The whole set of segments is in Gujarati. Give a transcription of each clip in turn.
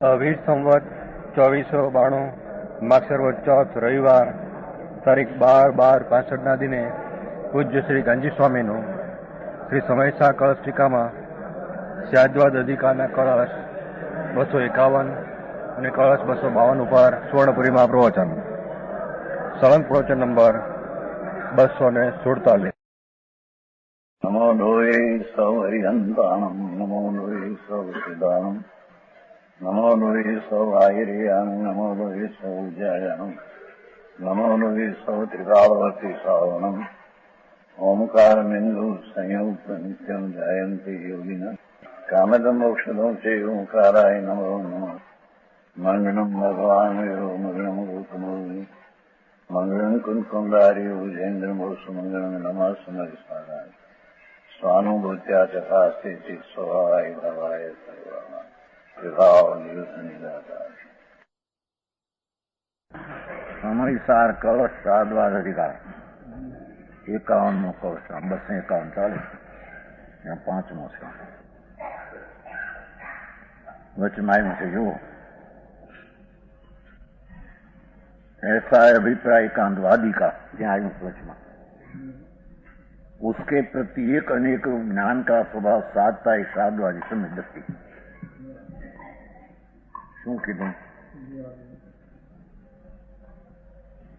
વીર સંવત 2492 માગસર વદ ચોથ રવિવાર તારીખ 12/12/65 દિને પૂજ્ય શ્રી ગાંજી સ્વામીનું શ્રી સમયસા કળશ ટીકામાં સ્યાદ્વાદ અધિકારના કળશ 251 અને કળશ 252 ઉપર સુવર્ણપુરીમાં પ્રવચન. સળંગ પ્રવચન નંબર 247. નમો લોહે સૌ હરિહંતાણમ, નમો લોહે સૌ સિદાનમ, નમો લોહે સૌ આયર્યાન, નમો લોહે સૌ જયાનમ, નમો લોહે સૌ ત્રિકાળવતી સાવનમ. ઓમકાર બિંદુ સંયુક્ત નિત્યમ જયંતિ યોગિન કામદમ મોક્ષદમ છે ઓંકારાય નમો નમઃ. મંગળમ ભગવાન વિરો મંગળમ ગૌતમોહિ, મંગળમ કુંકુંડારી ભુજેન્દ્ર મોસુ, મંગળમ નમઃ સમરિસ્મરાય સ્વાનુભૂત્યા ચકાસ્તે સ્વભાવાય ભવાય સર્વમાં વિભાવ નિયુતની દાતા. સમયસાર કળશ સાધવાદ અધિકાર 51મો કળશ 251 ચાલે, ત્યાં 5મો છે. વચમાં આવ્યું છે, જુઓ. ऐसा अभिप्राय एकांतवादी का, ત્યાં આવ્યું વચમાં. उसके प्रति एक अनेक ज्ञान का स्वभाव साधता है साधवादी समय दृष्टि. શું કીધું?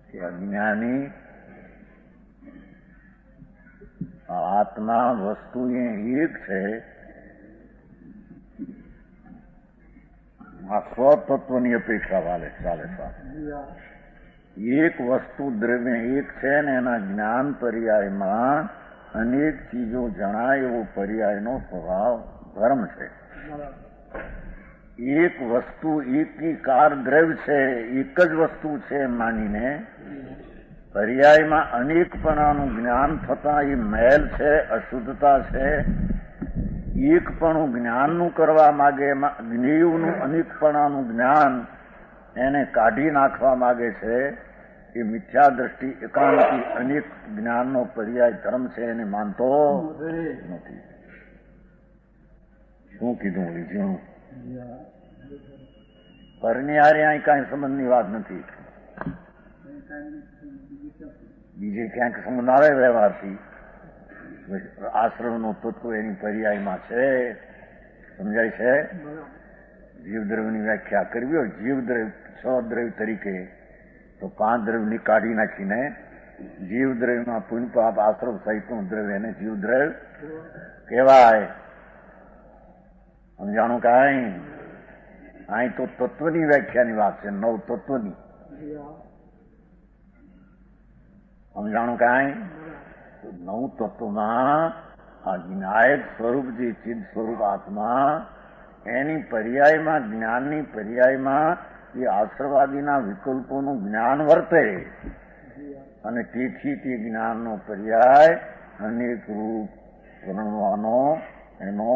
કે અજ્ઞાની આત્મા વસ્તુ એ એક છે, આ સ્વતત્વની અપેક્ષા ચાલે સાથે. એક વસ્તુ દ્રવ્ય એક છે ને એના જ્ઞાન પર્યાયમાં અનેક ચીજો જણાય એવો પર્યાયનો સ્વભાવ ધર્મ છે. એક વસ્તુ એકીકાર દ્રવ્ય છે, એક જ વસ્તુ છે માનીને પર્યાયમાં અનેકપણાનું જ્ઞાન થતા એ મેલ છે, અશુદ્ધતા છે. એકપણું જ્ઞાનનું કરવા માગે, જ્ઞેયનું અનેકપણાનું જ્ઞાન એને કાઢી નાખવા માગે છે. એ મિથ્યા દ્રષ્ટિ એકાંતિ અનેક જ્ઞાનનો પર્યાય ધર્મ છે એને માનતો નથી. શું કીધું લીધું? પરણ્યારે અહીં કાંઈ સંબંધની વાત નથી. બીજે ક્યાંક સંબંધ આવે વ્યવહારથી. આશ્રમનો તત્વ એની પર્યાયમાં છે, સમજાય છે. જીવદ્રવ્યની વ્યાખ્યા કરવી હોય, જીવદ્રવ્ય 6 દ્રવ્ય તરીકે, તો 5 દ્રવ્યની કાઢી નાખીને જીવદ્રવ્યમાં પુણ્ય પાપ આશ્રમ સહિતનું દ્રવ્ય એને જીવદ્રવ્ય કહેવાય. સમજાણું કાંઈ? અહીં તો તત્વની વ્યાખ્યાની વાત છે, 9 તત્વની. સમજાણું કાંઈ? 9 તત્વમાં આ જ્ઞાયક સ્વરૂપ જે ચિદ સ્વરૂપ આત્મા એની પર્યાયમાં, જ્ઞાનની પર્યાયમાં એ આશ્રવાદીના વિકલ્પોનું જ્ઞાન વર્તે અને તેથી તે જ્ઞાનનો પર્યાય અનેક રૂપ વર્ણવાનો એનો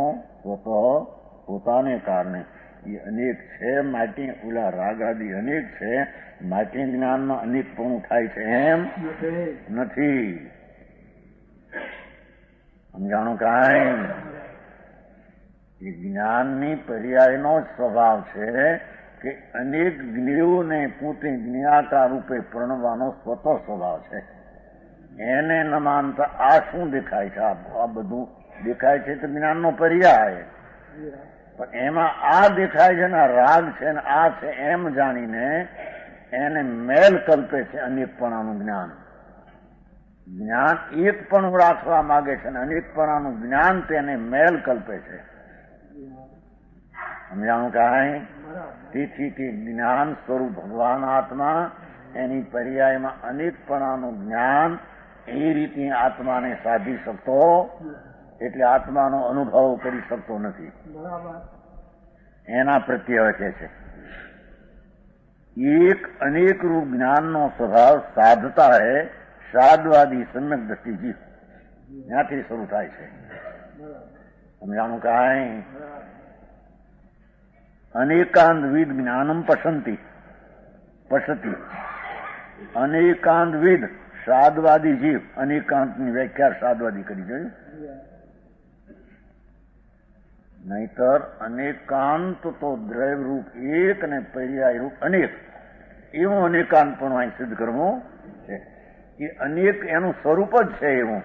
પોતાને કારણે એ અનેક છે. માટે ઓલા રાગ આદિ અનેક છે, માટે જ્ઞાનમાં અનેકપણું થાય છે એમ નથી. સમજાણું કાંઈ? એ જ્ઞાનની પર્યાયનો સ્વભાવ છે કે અનેક જ્ઞેયોને પોતે જ્ઞાતા રૂપે પ્રણવાનો સ્વતઃ સ્વભાવ છે. એને ન માનતા આ શું દેખાય છે? આ બધું દેખાય છે તો જ્ઞાનનો પર્યાય, પણ એમાં આ દેખાય છે ને રાગ છે ને આ છે એમ જાણીને એને મેલ કલ્પે છે. અનેકપણાનું જ્ઞાન એકપણું રાખવા માંગે છે અને અનેકપણાનું જ્ઞાન તેને મેલ કલ્પે છે. સમજાણું કાંઈ? તેથી તે જ્ઞાન સ્વરૂપ ભગવાન આત્મા એની પર્યાયમાં અનેકપણાનું જ્ઞાન એ રીતે આત્માને સાધી શકતો, એટલે આત્માનો અનુભવ કરી શકતો નથી. એના પ્રત્યે હવે કહે છે એક અનેક રૂપ જ્ઞાનનો સ્વભાવ સાધતા હે સાધવાદી સમ્યક દ્રષ્ટિ જીવ. ત્યાંથી શરૂ થાય છે. સમજાણું કાંઈ? અનેકાંતવિદ જ્ઞાનમ પસંતી અનેકાંતવિદ સાધવાદી જીવ. અનેકાંતની વ્યાખ્યા સાધવાદી કરી જોયું. નહીતર અનેકાંત તો દ્રવ્યરૂપ એક અને પર્યાય રૂપ અનેક, એવું અનેકાંત પણ અહીં સિદ્ધ કરવું છે. એ અનેક એનું સ્વરૂપ જ છે. એવું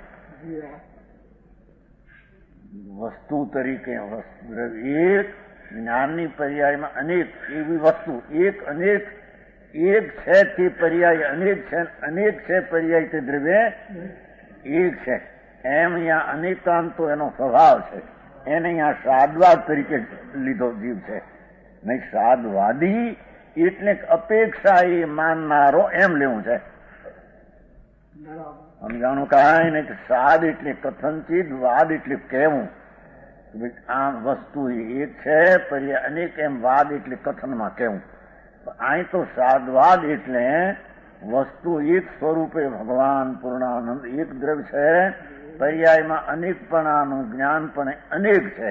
વસ્તુ તરીકે એક જ્ઞાનની પર્યાયમાં અનેક એવી વસ્તુ, એક અનેક, એક છે તે પર્યાય અનેક છે, અનેક છે પર્યાય તે દ્રવ્ય એક છે. એમ અહીંયા અનેકાંત તો એનો સ્વભાવ છે. એને અહીંયા સાદવાદ તરીકે લીધો જીવ છે. નહીં સાદવાદી એટલે અપેક્ષા એ માનનારો એમ લેવું છે. સમજાણું કાંઈ નહીં. સાદ એટલે કથનચિત, વાદ એટલે કહેવું. આ વસ્તુ એક છે પર્યાય અનેક, એમ વાદ એટલે કથનમાં કહેવું. અહીં તો સાદવાદ એટલે વસ્તુ એક સ્વરૂપે ભગવાન પૂર્ણાનંદ એક દ્રવ્ય છે, પર્યાયમાં અનેકપણાનું જ્ઞાન પણ અનેક છે.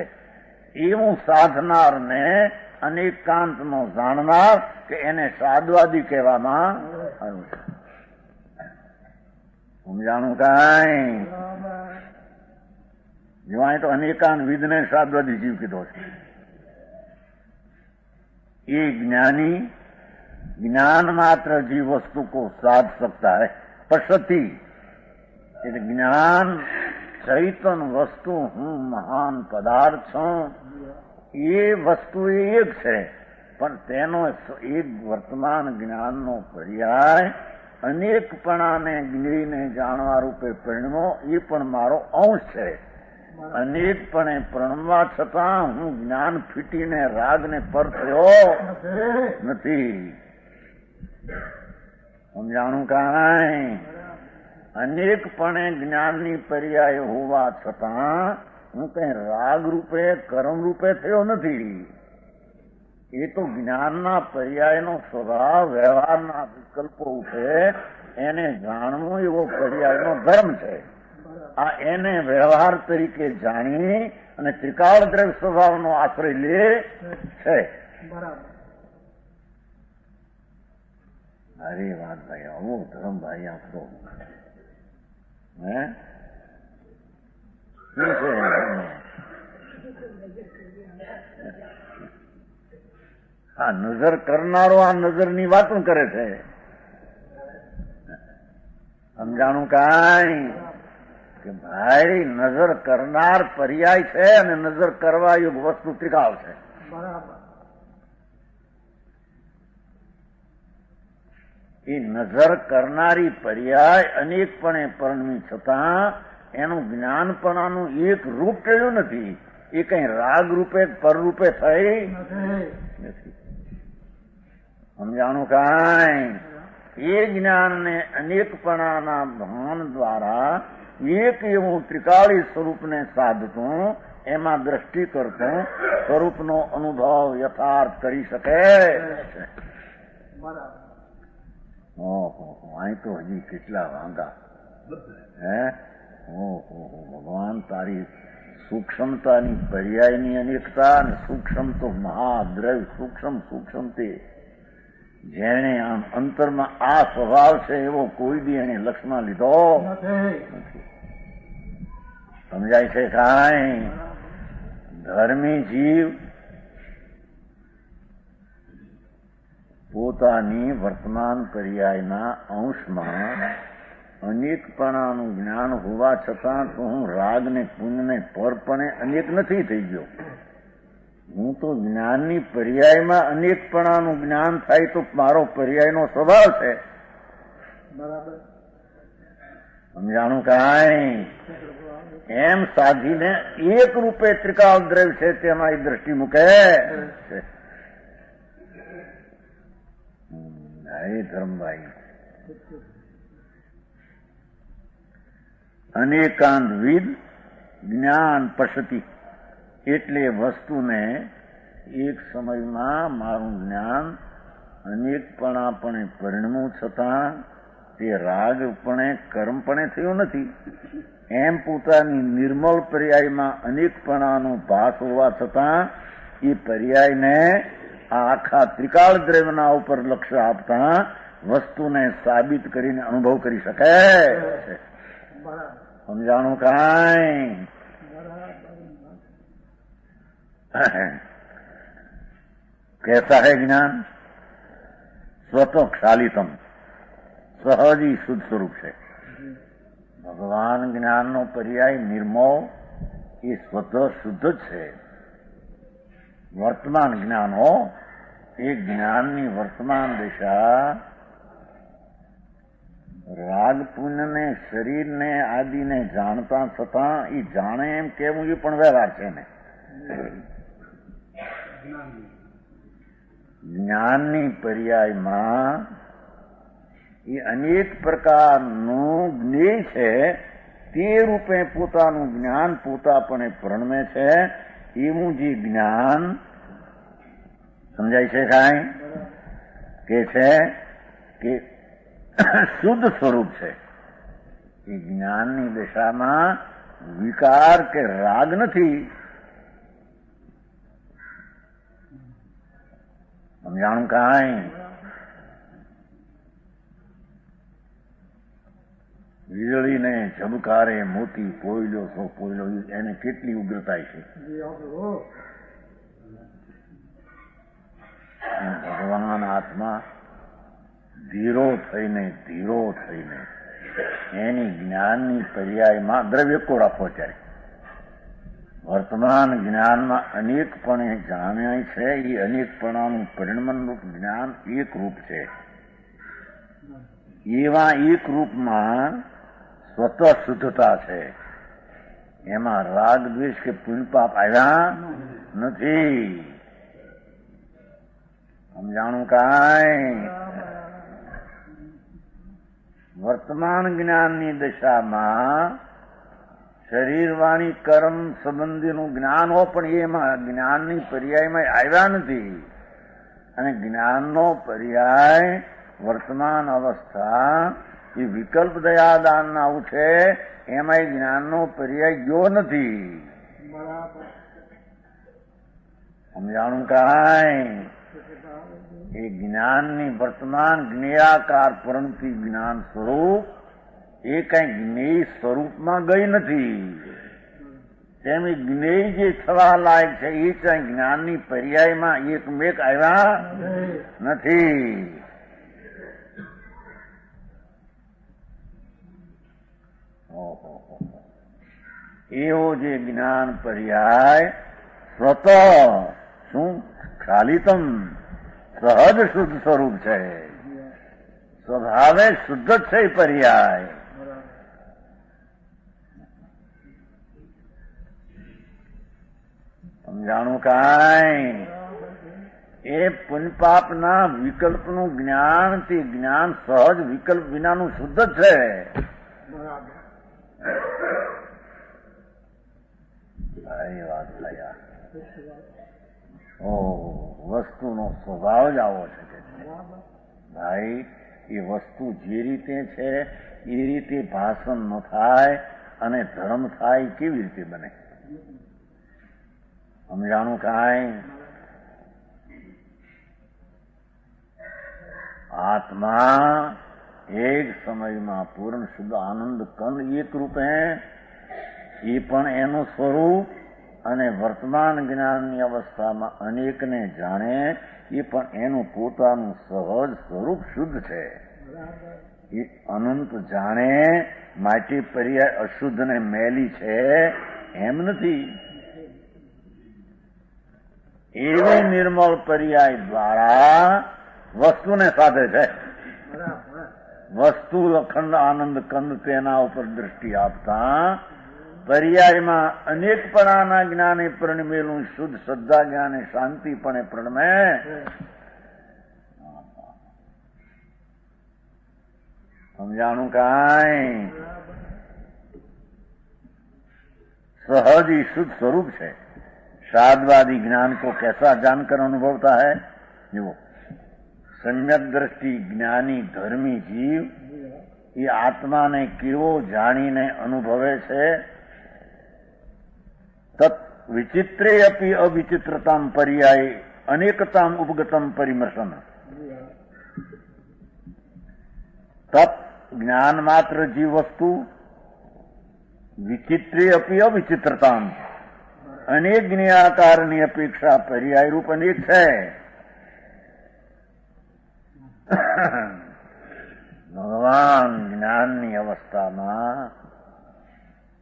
એવું સાધનારને અનેકાંતનો જાણનાર કે એને સાદવાદી કહેવામાં આવ્યું છે. સમજાણું કાંઈ? જોવાય તો અનેકાંત વિદને સાદવાદી જીવ કીધો છે. ये ज्ञानी ज्ञान मात्र जीव वस्तु को साध सकता है. पश्यति એટલે જ્ઞાન ચૈતન વસ્તુ, હું મહાન પદાર્થ છું, એ વસ્તુ એક છે. પણ તેનો એક વર્તમાન જ્ઞાનનો પર્યાય અનેકપણાને જ્ઞેયને જાણવા રૂપે પરિણમો, એ પણ મારો અંશ છે. અનેકપણે પ્રણમવા છતાં હું જ્ઞાન ફીટીને રાગને પર થયો નથી. સમજાણું કાંઈ? અનેકપણે જ્ઞાનની પર્યાય હોવા છતાં હું કઈ રાગ રૂપે કર્મ રૂપે થયો નથી. એ તો જ્ઞાનના પર્યાયનો સ્વભાવ, વ્યવહારના વિકલ્પો ઉઠે એને જાણવું એવો પર્યાયનો ધર્મ છે. આ એને વ્યવહાર તરીકે જાણી અને ત્રિકાળ દ્રવ્ય સ્વભાવનો આશ્રય લે છે. અરે વાત ભાઈ, આવો ધર્મ ભાઈ આપતો હે શું છે? આ નજર કરનારો આ નજરની વાતો કરે છે. સમજાણું કાંઈ? કે ભાઈ નજર કરનાર પર્યાય છે અને નજર કરવા યોગ વસ્તુ ત્રિકાળ છે. એ નજર કરનારી પર્યાય અનેકપણે પરણમી છતાં એનું જ્ઞાનપણાનું એક રૂપ ટળ્યું નથી. એ કઈ રાગ રૂપે પર રૂપે થઈ નથી. સમજાણું કાંઈ? એ જ્ઞાનને અનેકપણાના ભાન દ્વારા એક એવું ત્રિકાળી સ્વરૂપને સાધતું, એમાં દ્રષ્ટિ કરતું સ્વરૂપનો અનુભવ યથાર્થ કરી શકે છે. ઓહો, અહીં તો હજી કેટલા વાંગા હે! ઓહો, ભગવાન તારી સૂક્ષ્મતાની પર્યાયની અનેકતા અને સૂક્ષ્મ તો મહાદ્રવ્ય સૂક્ષ્મ સૂક્ષ્મતે જેને આમ અંતરમાં આ સ્વભાવ છે એવો કોઈ દી એને લક્ષમાં લીધો નથી. સમજાય છે કાંઈ? ધર્મી જીવ પોતાની વર્તમાન પર્યાયના અંશમાં અનેકપણાનું જ્ઞાન હોવા છતાં તો હું રાગને પુણ્યને પરપણે અનેક નથી થઈ ગયો. હું તો જ્ઞાનની પર્યાયમાં અનેકપણાનું જ્ઞાન થાય તો મારો પર્યાયનો સ્વભાવ છે. બરાબર. સમજાણું કાંઈ? એમ સાધીને એક રૂપે ત્રિકાળ દ્રવ્ય છે તેમાં એ દ્રષ્ટિ મૂકે છે. હે ધર્મભાઈ, અનેકાંતવિદ જ્ઞાન પશ્યતિ એટલે વસ્તુને એક સમયમાં મારું જ્ઞાન અનેકપણાપણે પરિણમું છતાં તે રાગપણે કર્મપણે થયું નથી. એમ પોતાની નિર્મળ પર્યાયમાં અનેકપણાનો ભાસ હોવા છતાં એ પર્યાયને આ આખા ત્રિકાળ દ્રવ્યના ઉપર લક્ષ્ય આપતા વસ્તુને સાબિત કરીને અનુભવ કરી શકે છે. સમજાણું કાંઈ? कैसा है ज्ञान? स्वतः ક્ષાલિતમ, સહજી શુદ્ધ સ્વરૂપ છે. ભગવાન જ્ઞાનનો પર્યાય નિર્મોહ એ સ્વતઃ શુદ્ધ જ છે. વર્તમાન જ્ઞાનો એ જ્ઞાનની વર્તમાન દિશા રાગ પુણ્યને, શરીરને આદિને જાણતા છતાં એ જાણે એમ કેવું એ પણ વ્યવહાર છે ને. જ્ઞાનની પર્યાયમાં એ અનેક પ્રકારનું જ્ઞેય છે. તે રૂપે પોતાનું જ્ઞાન પોતાપણે પ્રણમે છે. એવું જે જ્ઞાન સમજાય છે કાંઈ કે છે કે શુદ્ધ સ્વરૂપ છે. એ જ્ઞાનની દિશામાં વિકાર કે રાગ નથી. સમજાણું કાંઈ? વીજળીને ઝબકારે મોતી પોયલો સો પોયલો, એને કેટલી ઉગ્રતા છે. ભગવાન આત્મા ધીરો થઈને એની જ્ઞાનની પર્યાયમાં દ્રવ્ય કો રાખો. ત્યારે વર્તમાન જ્ઞાનમાં અનેકપણે જાણ્યા છે. એ અનેકપણાનું પરિણમનરૂપ જ્ઞાન એક રૂપ છે. એવા એક રૂપમાં સ્વતઃ શુદ્ધતા છે. એમાં રાગ દ્વેષ કે પુણ્ય પાપ આવ્યા નથી. સમજાણું કાંઈ? વર્તમાન જ્ઞાનની દશામાં શરીર વાણી કર્મ સંબંધીનું જ્ઞાન હો, પણ એમાં જ્ઞાનની પર્યાયમાં આવ્યા નથી. અને જ્ઞાનનો પર્યાય વર્તમાન અવસ્થા એ વિકલ્પ દયાદાનના આવું છે. એમાં જ્ઞાનનો પર્યાય ગયો નથી. સમજાણું કાંઈ? એ જ્ઞાનની વર્તમાન જ્ઞેયાકાર પરંતુ જ્ઞાન સ્વરૂપ એ કઈ જ્ઞેય સ્વરૂપમાં ગઈ નથી. તેમ જ્ઞેય જે થવા લાયક છે એ કઈ જ્ઞાનની પર્યાયમાં એકમેક આવ્યા નથી. એવો જે જ્ઞાન પર્યાય સ્વતઃ શું ક્ષાલિતમ સહજ શુદ્ધ સ્વરૂપ છે. સ્વભાવે શુદ્ધ જ છે પર્યાય. સમજાણું કાંઈ? એ પુણ્યપાપના વિકલ્પનું જ્ઞાન તે જ્ઞાન સહજ વિકલ્પ વિનાનું શુદ્ધ જ છે. સારી વાત થયા. વસ્તુનો સ્વભાવ જ આવો છે કે ભાઈ એ વસ્તુ જે રીતે છે એ રીતે ભાષણ ન થાય અને ધર્મ થાય કેવી રીતે બને? સમજાણું કાંઈ? આત્મા એક સમયમાં પૂર્ણ શુદ્ધ આનંદ કંદ એક રૂપે એ પણ એનું સ્વરૂપ અને વર્તમાન જ્ઞાનની અવસ્થામાં અનેકને જાણે એ પણ એનું પોતાનું સહજ સ્વરૂપ શુદ્ધ છે. એ અનંત જાણે માટે પર્યાય અશુદ્ધ ને મેલી છે એમ નથી. એવી નિર્મળ પર્યાય દ્વારા વસ્તુને સાધે છે. વસ્તુ અખંડ આનંદ કંદ તેના ઉપર દ્રષ્ટિ આપતા પર્યાયમાં અનેકપણાના જ્ઞાને પ્રણમેલું શુદ્ધ શ્રદ્ધા જ્ઞાને શાંતિપણે પ્રણમે. સમજાણું કાંઈ? सहज ही शुद्ध स्वरूप है। साधवादी ज्ञान को कैसा जानकर अनुभवता है? जो सम्यक दृष्टि ज्ञानी धर्मी जीव ये आत्मा ने केवो जाणीने अनुभवे छे। तत् विचित्रे अपि अविचित्रताम पर्याय अनेकताम उपगतम परिमर्शन। तत् ज्ञान मात्र जीव वस्तु विचित्रे अपि अविचित्रताम અનેક જ્ઞાતારની અપેક્ષા પર્યાય રૂપ અનેક છે. ભગવાન જ્ઞાનની અવસ્થામાં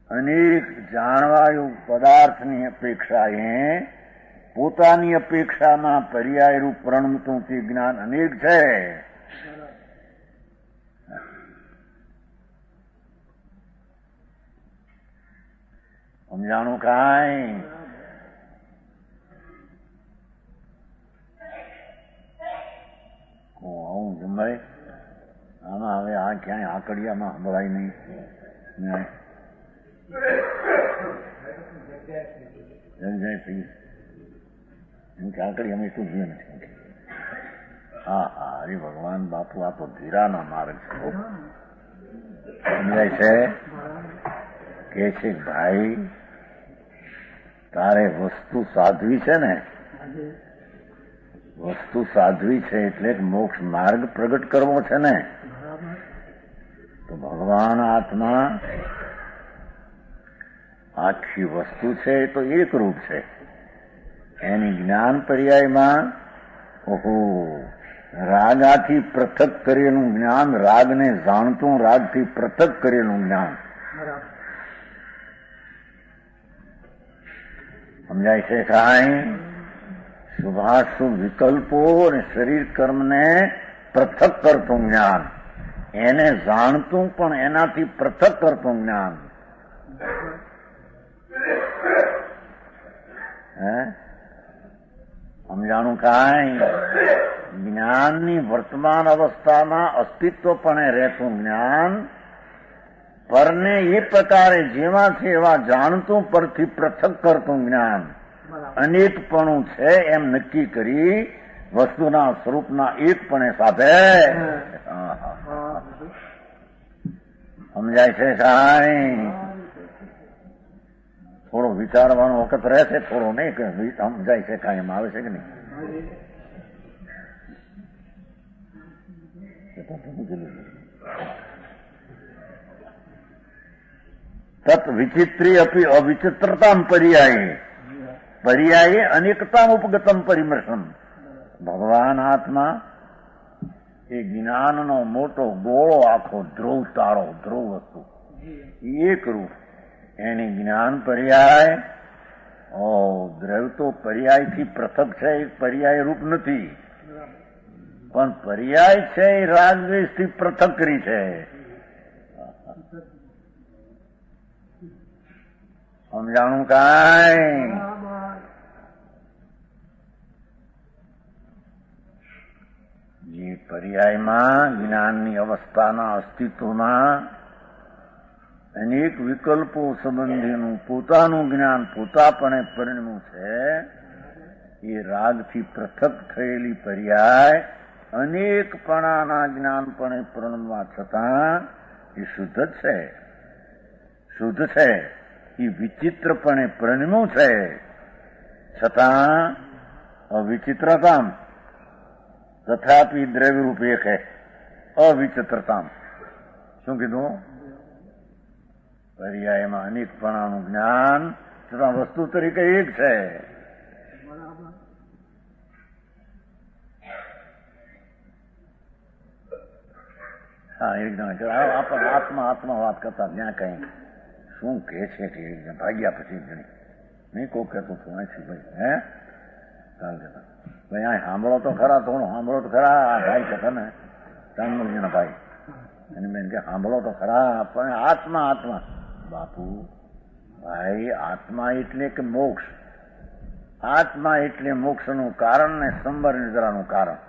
અનેક જાણવાયું પદાર્થની અપેક્ષાએ પોતાની અપેક્ષામાં પર્યાય રૂપ પ્રણમતું તે જ્ઞાન અનેક છે. સમજાણું કાંઈ? આવું જમાય આમાં હવે આ ક્યાંય આકડિયામાં સંભળાય નહીં. આકડી અમે શું જોઈએ નથી. હા હા, હરે ભગવાન બાપુ, આ તો ધીરાના માર્ગ છે. સમજાય છે? કે છે ભાઈ તારે વસ્તુ સાધવી છે ને, વસ્તુ સાધવી છે એટલે મોક્ષ માર્ગ પ્રગટ કરવો છે ને. તો ભગવાન આત્મા આખી વસ્તુ છે એ તો એક રૂપ છે. એની જ્ઞાન પર્યાયમાં ઓહો રાગાથી પૃથક કરેલું જ્ઞાન, રાગને જાણતું રાગથી પૃથક કરેલું જ્ઞાન. સમજાય છે કાંઈ? શુભાશુભ વિકલ્પો અને શરીર કર્મને પૃથક કરતું જ્ઞાન, એને જાણતું પણ એનાથી પૃથક કરતું જ્ઞાન. સમજાણું કાંઈ? જ્ઞાનની વર્તમાન અવસ્થામાં અસ્તિત્વપણે રહેતું જ્ઞાન, પરને એ પ્રકારે જેવા છે એવા જાણતું પરથી પૃથક કરતું જ્ઞાન અનેકપણું છે એમ નક્કી કરી વસ્તુના સ્વરૂપના એકપણે સાથે. સમજાય છે કાંઈ? થોડો વિચારવાનો વખત રહેશે, થોડો નહીં કે સમજાય છે કાંઈ એમ આવે છે કે નહીં? તત વિચિત્રી અપી અવિચિત્રતામ પર્યાયે, પર્યાયે અનેકતામ ઉપગતમ પરિમર્શન. ભગવાન આત્મા એ જ્ઞાનનો મોટો ગોળો, આખો ધ્રુવ તારો, ધ્રુવ વસ્તુ એક રૂપ. એની જ્ઞાન પર્યાય દ્રવ્ય તો પર્યાયથી પૃથક છે, એ પર્યાય રૂપ નથી, પણ પર્યાય છે એ રાગદ્વેષથી પૃથક કરી છે. સમજાણું કાંઈ? જે પર્યાયમાં જ્ઞાનની અવસ્થાના અસ્તિત્વમાં અનેક વિકલ્પો સંબંધીનું પોતાનું જ્ઞાન પોતાપણે પરિણમ્યું છે, એ રાગથી પૃથક થયેલી પર્યાય અનેકપણાના જ્ઞાનપણે પરિણમવા છતાં એ શુદ્ધ છે, શુદ્ધ છે. એ વિચિત્રપણે પરિણમ્યું છે છતાં અવિચિત્રતામ, તથાપી દ્રવ્ય રૂપ એક હે અવિચિત્રતામ. શું કીધું? પર્યાયમાં અનેકપણાનું જ્ઞાન છતાં વસ્તુ તરીકે એક છે. હા, એક જણા આત્મા આત્મા વાત કરતા ત્યાં કઈ શું કે છે કે ભાગ્યા પછી જણી નહીં કોઈ કહેતું હતું અહીંથી ભાઈ હે ચાલ કહેતા ભાઈ અહીં સાંભળો તો ખરા, થોડું સાંભળો તો ખરા. ભાઈ કહેતા ને ચાંદમલજીના ભાઈ એની બેન કે સાંભળો તો ખરા, પણ આત્મા આત્મા. બાપુ ભાઈ આત્મા એટલે કે મોક્ષ, આત્મા એટલે મોક્ષનું કારણ ને સંબર નિદ્રાનું કારણ,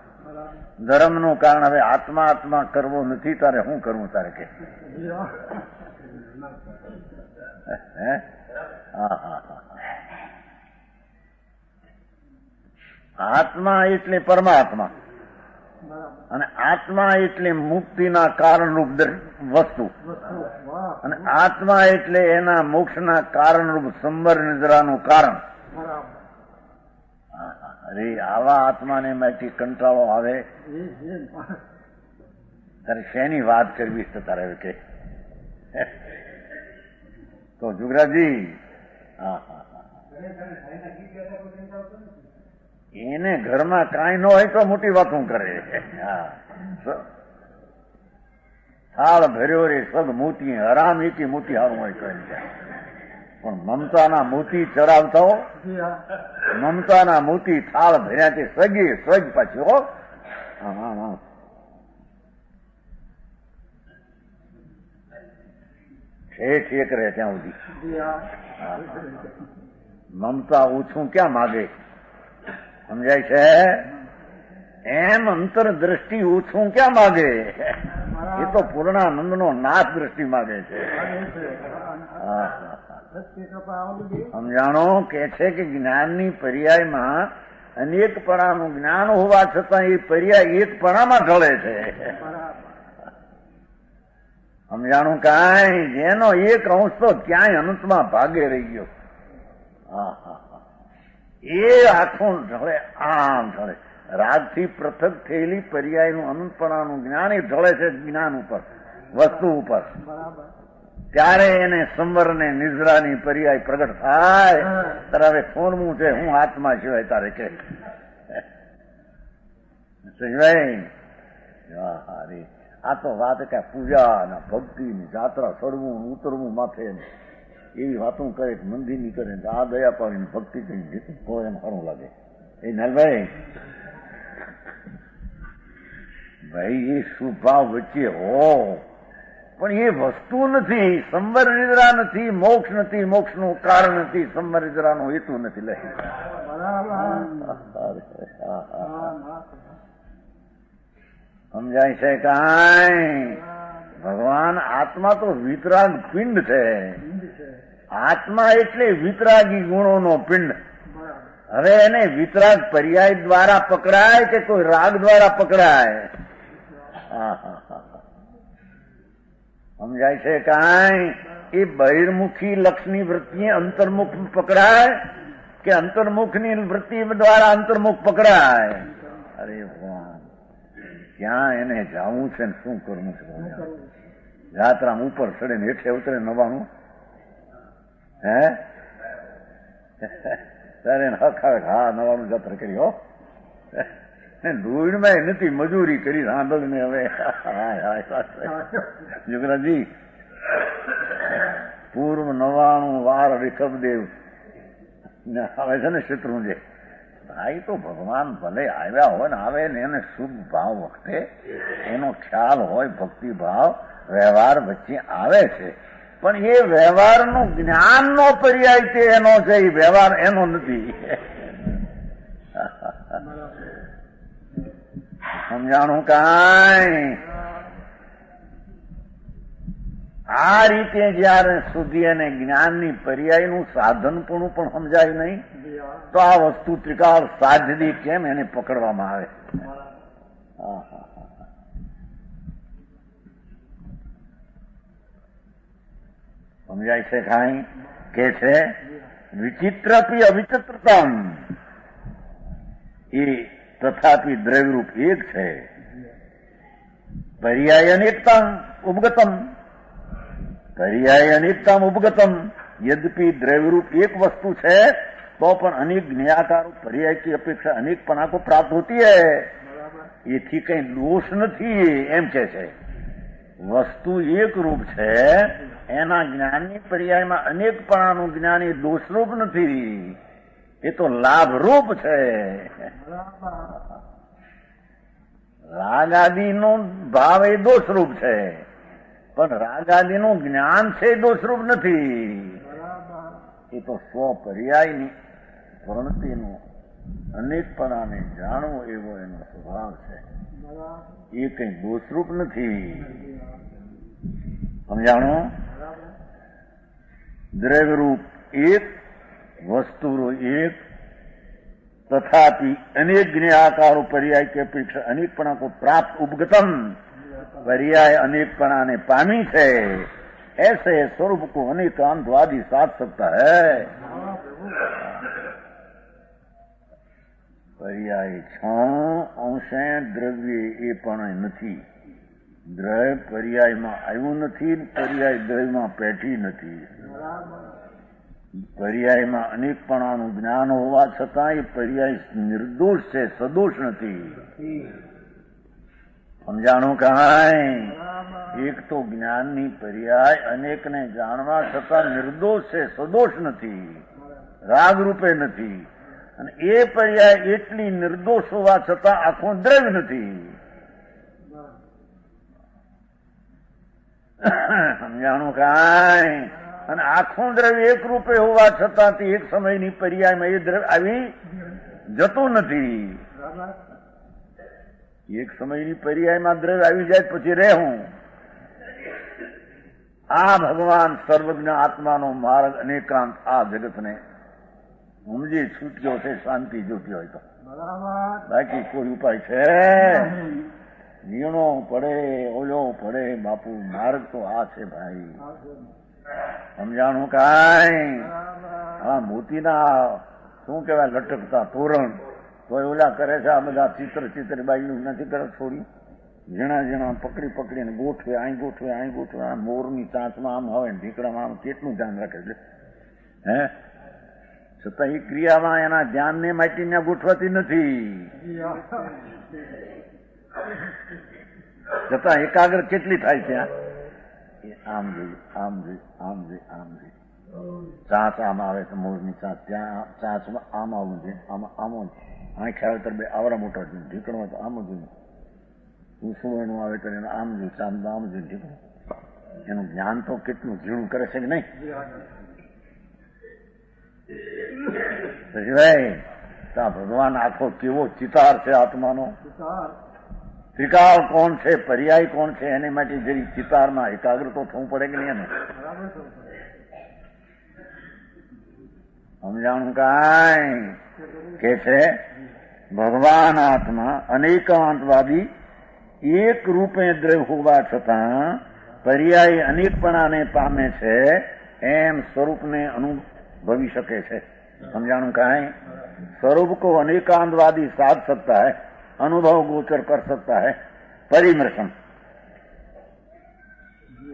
ધર્મનું કારણ. હવે આત્મા આત્મા કરવો નથી તારે શું કરવું તારે કે? આત્મા એટલે પરમાત્મા અને આત્મા એટલે મુક્તિના કારણરૂપ વસ્તુ અને આત્મા એટલે એના મોક્ષના કારણરૂપ સંબર નિદ્રાનું કારણ. અરે આવા આત્માને માંથી કંટાળો આવે તારે શેની વાત કરવી છે તારે કે? તો જુગરાજી એને ઘરમાં કાંઈ ન હોય તો મોટી વાતો કરે. થાળ ભર્યો રે સગ મોતી હરામ એકી મોતી હારું હોય કહે પણ મમતાના મોતી ચડાવતા મમતાના મોતી થાળ ભર્યા તે સગે સગ પાછી હો. ઠેઠ એક રહે ત્યાં સુધી મમતા ઓછું ક્યાં માગે સમજાય છે? એમ અંતર દ્રષ્ટિ ઓછું ક્યાં માગે? એ તો પૂર્ણાનંદ નો નાથ દ્રષ્ટિ માગે છે. સમજાણો કે છે કે જ્ઞાનની પર્યાયમાં અનેકપણાનું જ્ઞાન હોવા છતાં એ પર્યાય એકપણામાં ઢળે છે. સમજાણું કાંઈ જેનો એક અંશ તો ક્યાંય અનંતમાં ભાગે રહી ગયો. એ આખું ઢળે આમ ઢળે. રાગથી પૃથક થયેલી પર્યાયનું અનંતપણાનું જ્ઞાન એ ઢળે છે જ્ઞાન ઉપર વસ્તુ ઉપર. ત્યારે એને સંવરને નિદ્રાની પર્યાય પ્રગટ થાય. તારે હવે ફોનવું છે હું આત્મા સિવાય તારે કે આ તો વાત કે પૂજા ને ભક્તિ ની જાત્રા ચડવું ઉતરવું માથે એવી વાતો કરે મંદિરની કરે આ દયા પાડીને ભક્તિ કરીને તો એમ સારું લાગે. એ નલભાઈ ભાઈ એ સુભાવ વચ્ચે હો પણ એ વસ્તુ નથી. સંવર નિદ્રા નથી, મોક્ષ નથી, મોક્ષનું કારણ નથી, સંવર નિદ્રાનો હેતુ નથી. લે સમજાય છે કાંઈ? ભગવાન આત્મા તો વિતરાગ પિંડ છે. આત્મા એટલે વિતરાગી ગુણોનો પિંડ. હવે એને વિતરાગ પર્યાય દ્વારા પકડાય કે કોઈ રાગ દ્વારા પકડાય? સમજાય છે કાંઈ? એ બહિર્મુખી લક્ષની વૃત્તિ અંતર્મુખ પકડાય કે અંતર્મુખની વૃત્તિ દ્વારા અંતર્મુખ પકડાય? અરે ભગવાન ક્યાં એને જવું છે ને શું કરવું છે? યાત્રા ઉપર ચડે ને હેઠે ઉતરે નવાનું હે ત્યારે હક આવે હા નવાનું જાત્રા કરી હો. દૂરમાં નથી મજૂરી કરી રાંધલ ને હવે જુગરાજી પૂર્વ 99 વાર રિષભદેવ આવે છે ને શત્રુંજય ભાઈ તો ભગવાન ભલે આવ્યા હોય ને આવે ને એને શુભ ભાવ વખતે એનો ખ્યાલ હોય ભક્તિ ભાવ વ્યવહાર વચ્ચે આવે છે પણ એ વ્યવહારનો જ્ઞાનનો પર્યાય તે એનો છે. એ વ્યવહાર એનો નથી. સમજાણું કાંઈ? આ રીતે જયારે સુધી અને જ્ઞાનની પર્યાયનું સાધનપણું પણ સમજાય નહીં તો આ વસ્તુ ત્રિકાળ સાધ્યદી કેમ એને પકડવામાં આવે? સમજાય છે કાંઈ? કે છે વિચિત્રપી અવિચિત્રતમ એ તથાપી દ્રવ્યરૂપ એક છે. પર્યાય અનેકતમ ઉપગતમ પર્યાય અનેકતમ ઉપગતમ યદ્યપि દ્રવ્યરૂપ એક વस्तु છે तो પણ અનેક જ્ઞાકાર પર્યાય की अपेक्षा अनेकपणा को प्राप्त होती है. એથી કઈ દોષ નથી એમ કે છે. વસ્તુ એક રૂપ છે એના જ્ઞાનની પર્યાયમાં અનેકપણાનું જ્ઞાન એ દોષરૂપ નથી. એ તો લાભરૂપ છે. રાગ આદિનો ભાવ એ દોષરૂપ છે પણ રાગ આદિનું જ્ઞાન છે એ દોષરૂપ નથી. એ તો સ્વપર્યાયની પ્રવૃત્તિનું અનેકપણાને જાણવું એવો એનો સ્વભાવ છે. એ કઈ દોષરૂપ નથી. સમજાણું? દ્રવ્યરૂપ એક વસ્તુરૂપ એક तथापि अनेक ज्ञाकारों पर्याय की अपेक्षा अनेकपणा को प्राप्त उपगतम पर्याय अनेकपणा ने पामी है. ऐसे स्वरूप को अनेकांतवादी साध सकता है. पर्याय 6 अंशे द्रव्य એ પણ નથી. દ્રવ્ય પર્યાયમાં આવ્યું નથી, પર્યાય દ્રવ્યમાં પેઠી નથી. પર્યાયમાં અનેકપણાનું જ્ઞાન હોવા છતાં એ પર્યાય નિર્દોષ છે, સદોષ નથી. સમજાણું કાંઈ? એક તો જ્ઞાનની પર્યાય અનેકને જાણવા છતાં નિર્દોષ છે, સદોષ નથી, રાગ રૂપે નથી. અને એ પર્યાય એટલી નિર્દોષ હોવા છતાં આખો દ્રવ્ય નથી. સમજાણું કાંઈ? અને આખું દ્રવ્ય એક રૂપે હોવા છતાં એક સમયની પર્યાયમાં એ દ્રવ્ય આવી જતું નથી. એક સમયની પર્યાયમાં દ્રવ્ય આવી જાય પછી રહેવું. આ ભગવાન સર્વજ્ઞ આત્માનો માર્ગ અનેકાંત આ જગતને સમજી છૂટ્યો છે, શાંતિ જોતી હોય તો. બાકી કોઈ ઉપાય છે? ઝીણો પડે ઓલો પડે બાપુ, માર્ગ તો આ છે ભાઈ. સમજાણું કાંઈ? હા, મોતીના શું કહેવાય લટકતા તોરણ તો ઓલા કરે છે આ બધા ચિત્ર બાઈનું નથી કરે છોડી, ઝીણા ઝીણા પકડી પકડીને ગોઠવે, અહીં ગોઠવે, અહીં ગોઠવે. આ મોરની ચાંચમાં આમ આવે ને ઢીકડામાં આમ કેટલું ધ્યાન રાખે છે હે, છતાં એ ક્રિયામાં એના ધ્યાનને માટે ત્યાં ગોઠવાતી નથી. છતાં એકાગ્ર કેટલી થાય છે? આમ જોઈ, આમ જોઈ, આમ જોઈ, આમ જોઈ. ચાંચ આમ આવે તો મોરની ચાંચ ત્યાં ચાંચમાં આમ આવવું જોઈએ, આમાં આમ આંખ આવે તો બે આવડા મોટા જોઈએ, ઢીકણો હોય તો આમ જોઈએ, સુવર્ણું આવે તો એને આમ જોઈએ, ચાંદમાં આમ જોઈએ, ઢીકણું. એનું જ્ઞાન તો કેટલું ઝીણું કરે છે કે નહીં? ભાઈ ભગવાન આખો કેવો ચિતાર છે આત્માનો. ત્રિકાળ કોણ છે, પર્યાય કોણ છે, એને માટે જરી ચિતારમાં એકાગ્ર તો થવું પડે કે નહીં એને? સમજાણું કાંઈ? કે છે ભગવાન આત્મા અનેકાંતવાદી એક રૂપે દ્રવ્ય હોવા છતાં પર્યાય અનેકપણાને પામે છે એમ સ્વરૂપને અનુભવી શકે છે. समझाणु का है? स्वरूप को अनेकांतवादी साध सकता है, अनुभव गोचर कर सकता है, परिमर्शन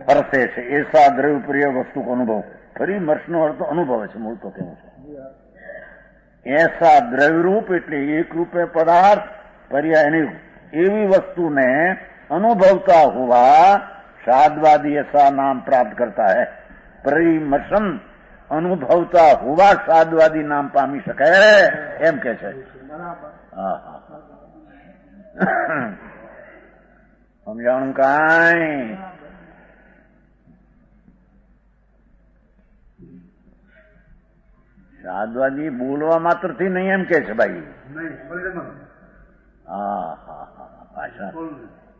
परसे से ऐसा द्रव्य प्रिय वस्तु को अनुभव. परिमर्शन अर्थ अनुभव है, मूल तो कहूं ऐसा द्रव्य रूप એટલે એક રૂપે પદાર્થ પર્યાય નહીં એવી વસ્તુને अनुभवता हुआ साधवादी ऐसा नाम प्राप्त करता है. परिमर्शन अनुभवता हुआ साधवादी नाम पामी શકે એમ કે છે. સમજાણું કાંઈ? સાધવાદી બોલવા માત્રથી નહીં એમ કે છે ભાઈ.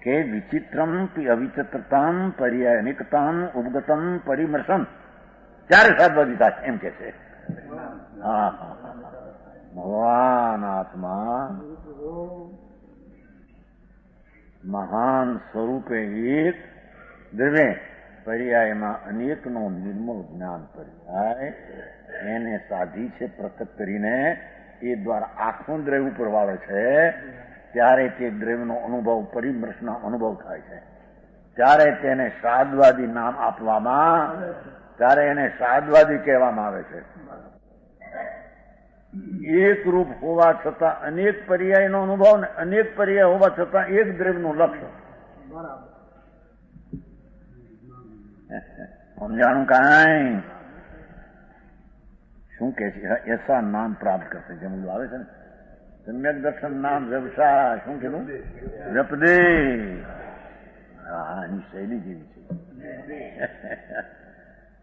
કે વિચિત્રમ અવિચિત્રતામ પર્યાયનિકતામ ઉપગતમ પરિમર્શન ત્યારે સાધવાદી થાય એમ કે છે. ભગવાન આત્મા મહાન સ્વરૂપે એક દ્રવ્ય પર્યાયમાં અનેકનો નિર્મળ જ્ઞાન પર્યાય એને સાધી છે. પ્રકટ કરીને એ દ્વારા આખું દ્રવ્ય ઉપર વાળે છે ત્યારે તે દ્રવ્યનો અનુભવ પરિમર્શનો અનુભવ થાય છે. ત્યારે તેને સાધવાદી નામ આપવામાં, ત્યારે એને સાધવાદી કહેવામાં આવે છે. એક રૂપ હોવા છતાં અનેક પર્યાયનો અનુભવ ને અનેક પર્યાય હોવા છતાં એક દ્રવ્યનું લક્ષ્ય. સમજાણું કાંઈ? શું કે છે? એસા નામ પ્રાપ્ત કરશે. જેમ આવે છે ને સમ્યક દર્શન નામ વ્યવસાય, શું કીધું? વ્યપદે. હા, એની શૈલી જેવી છે.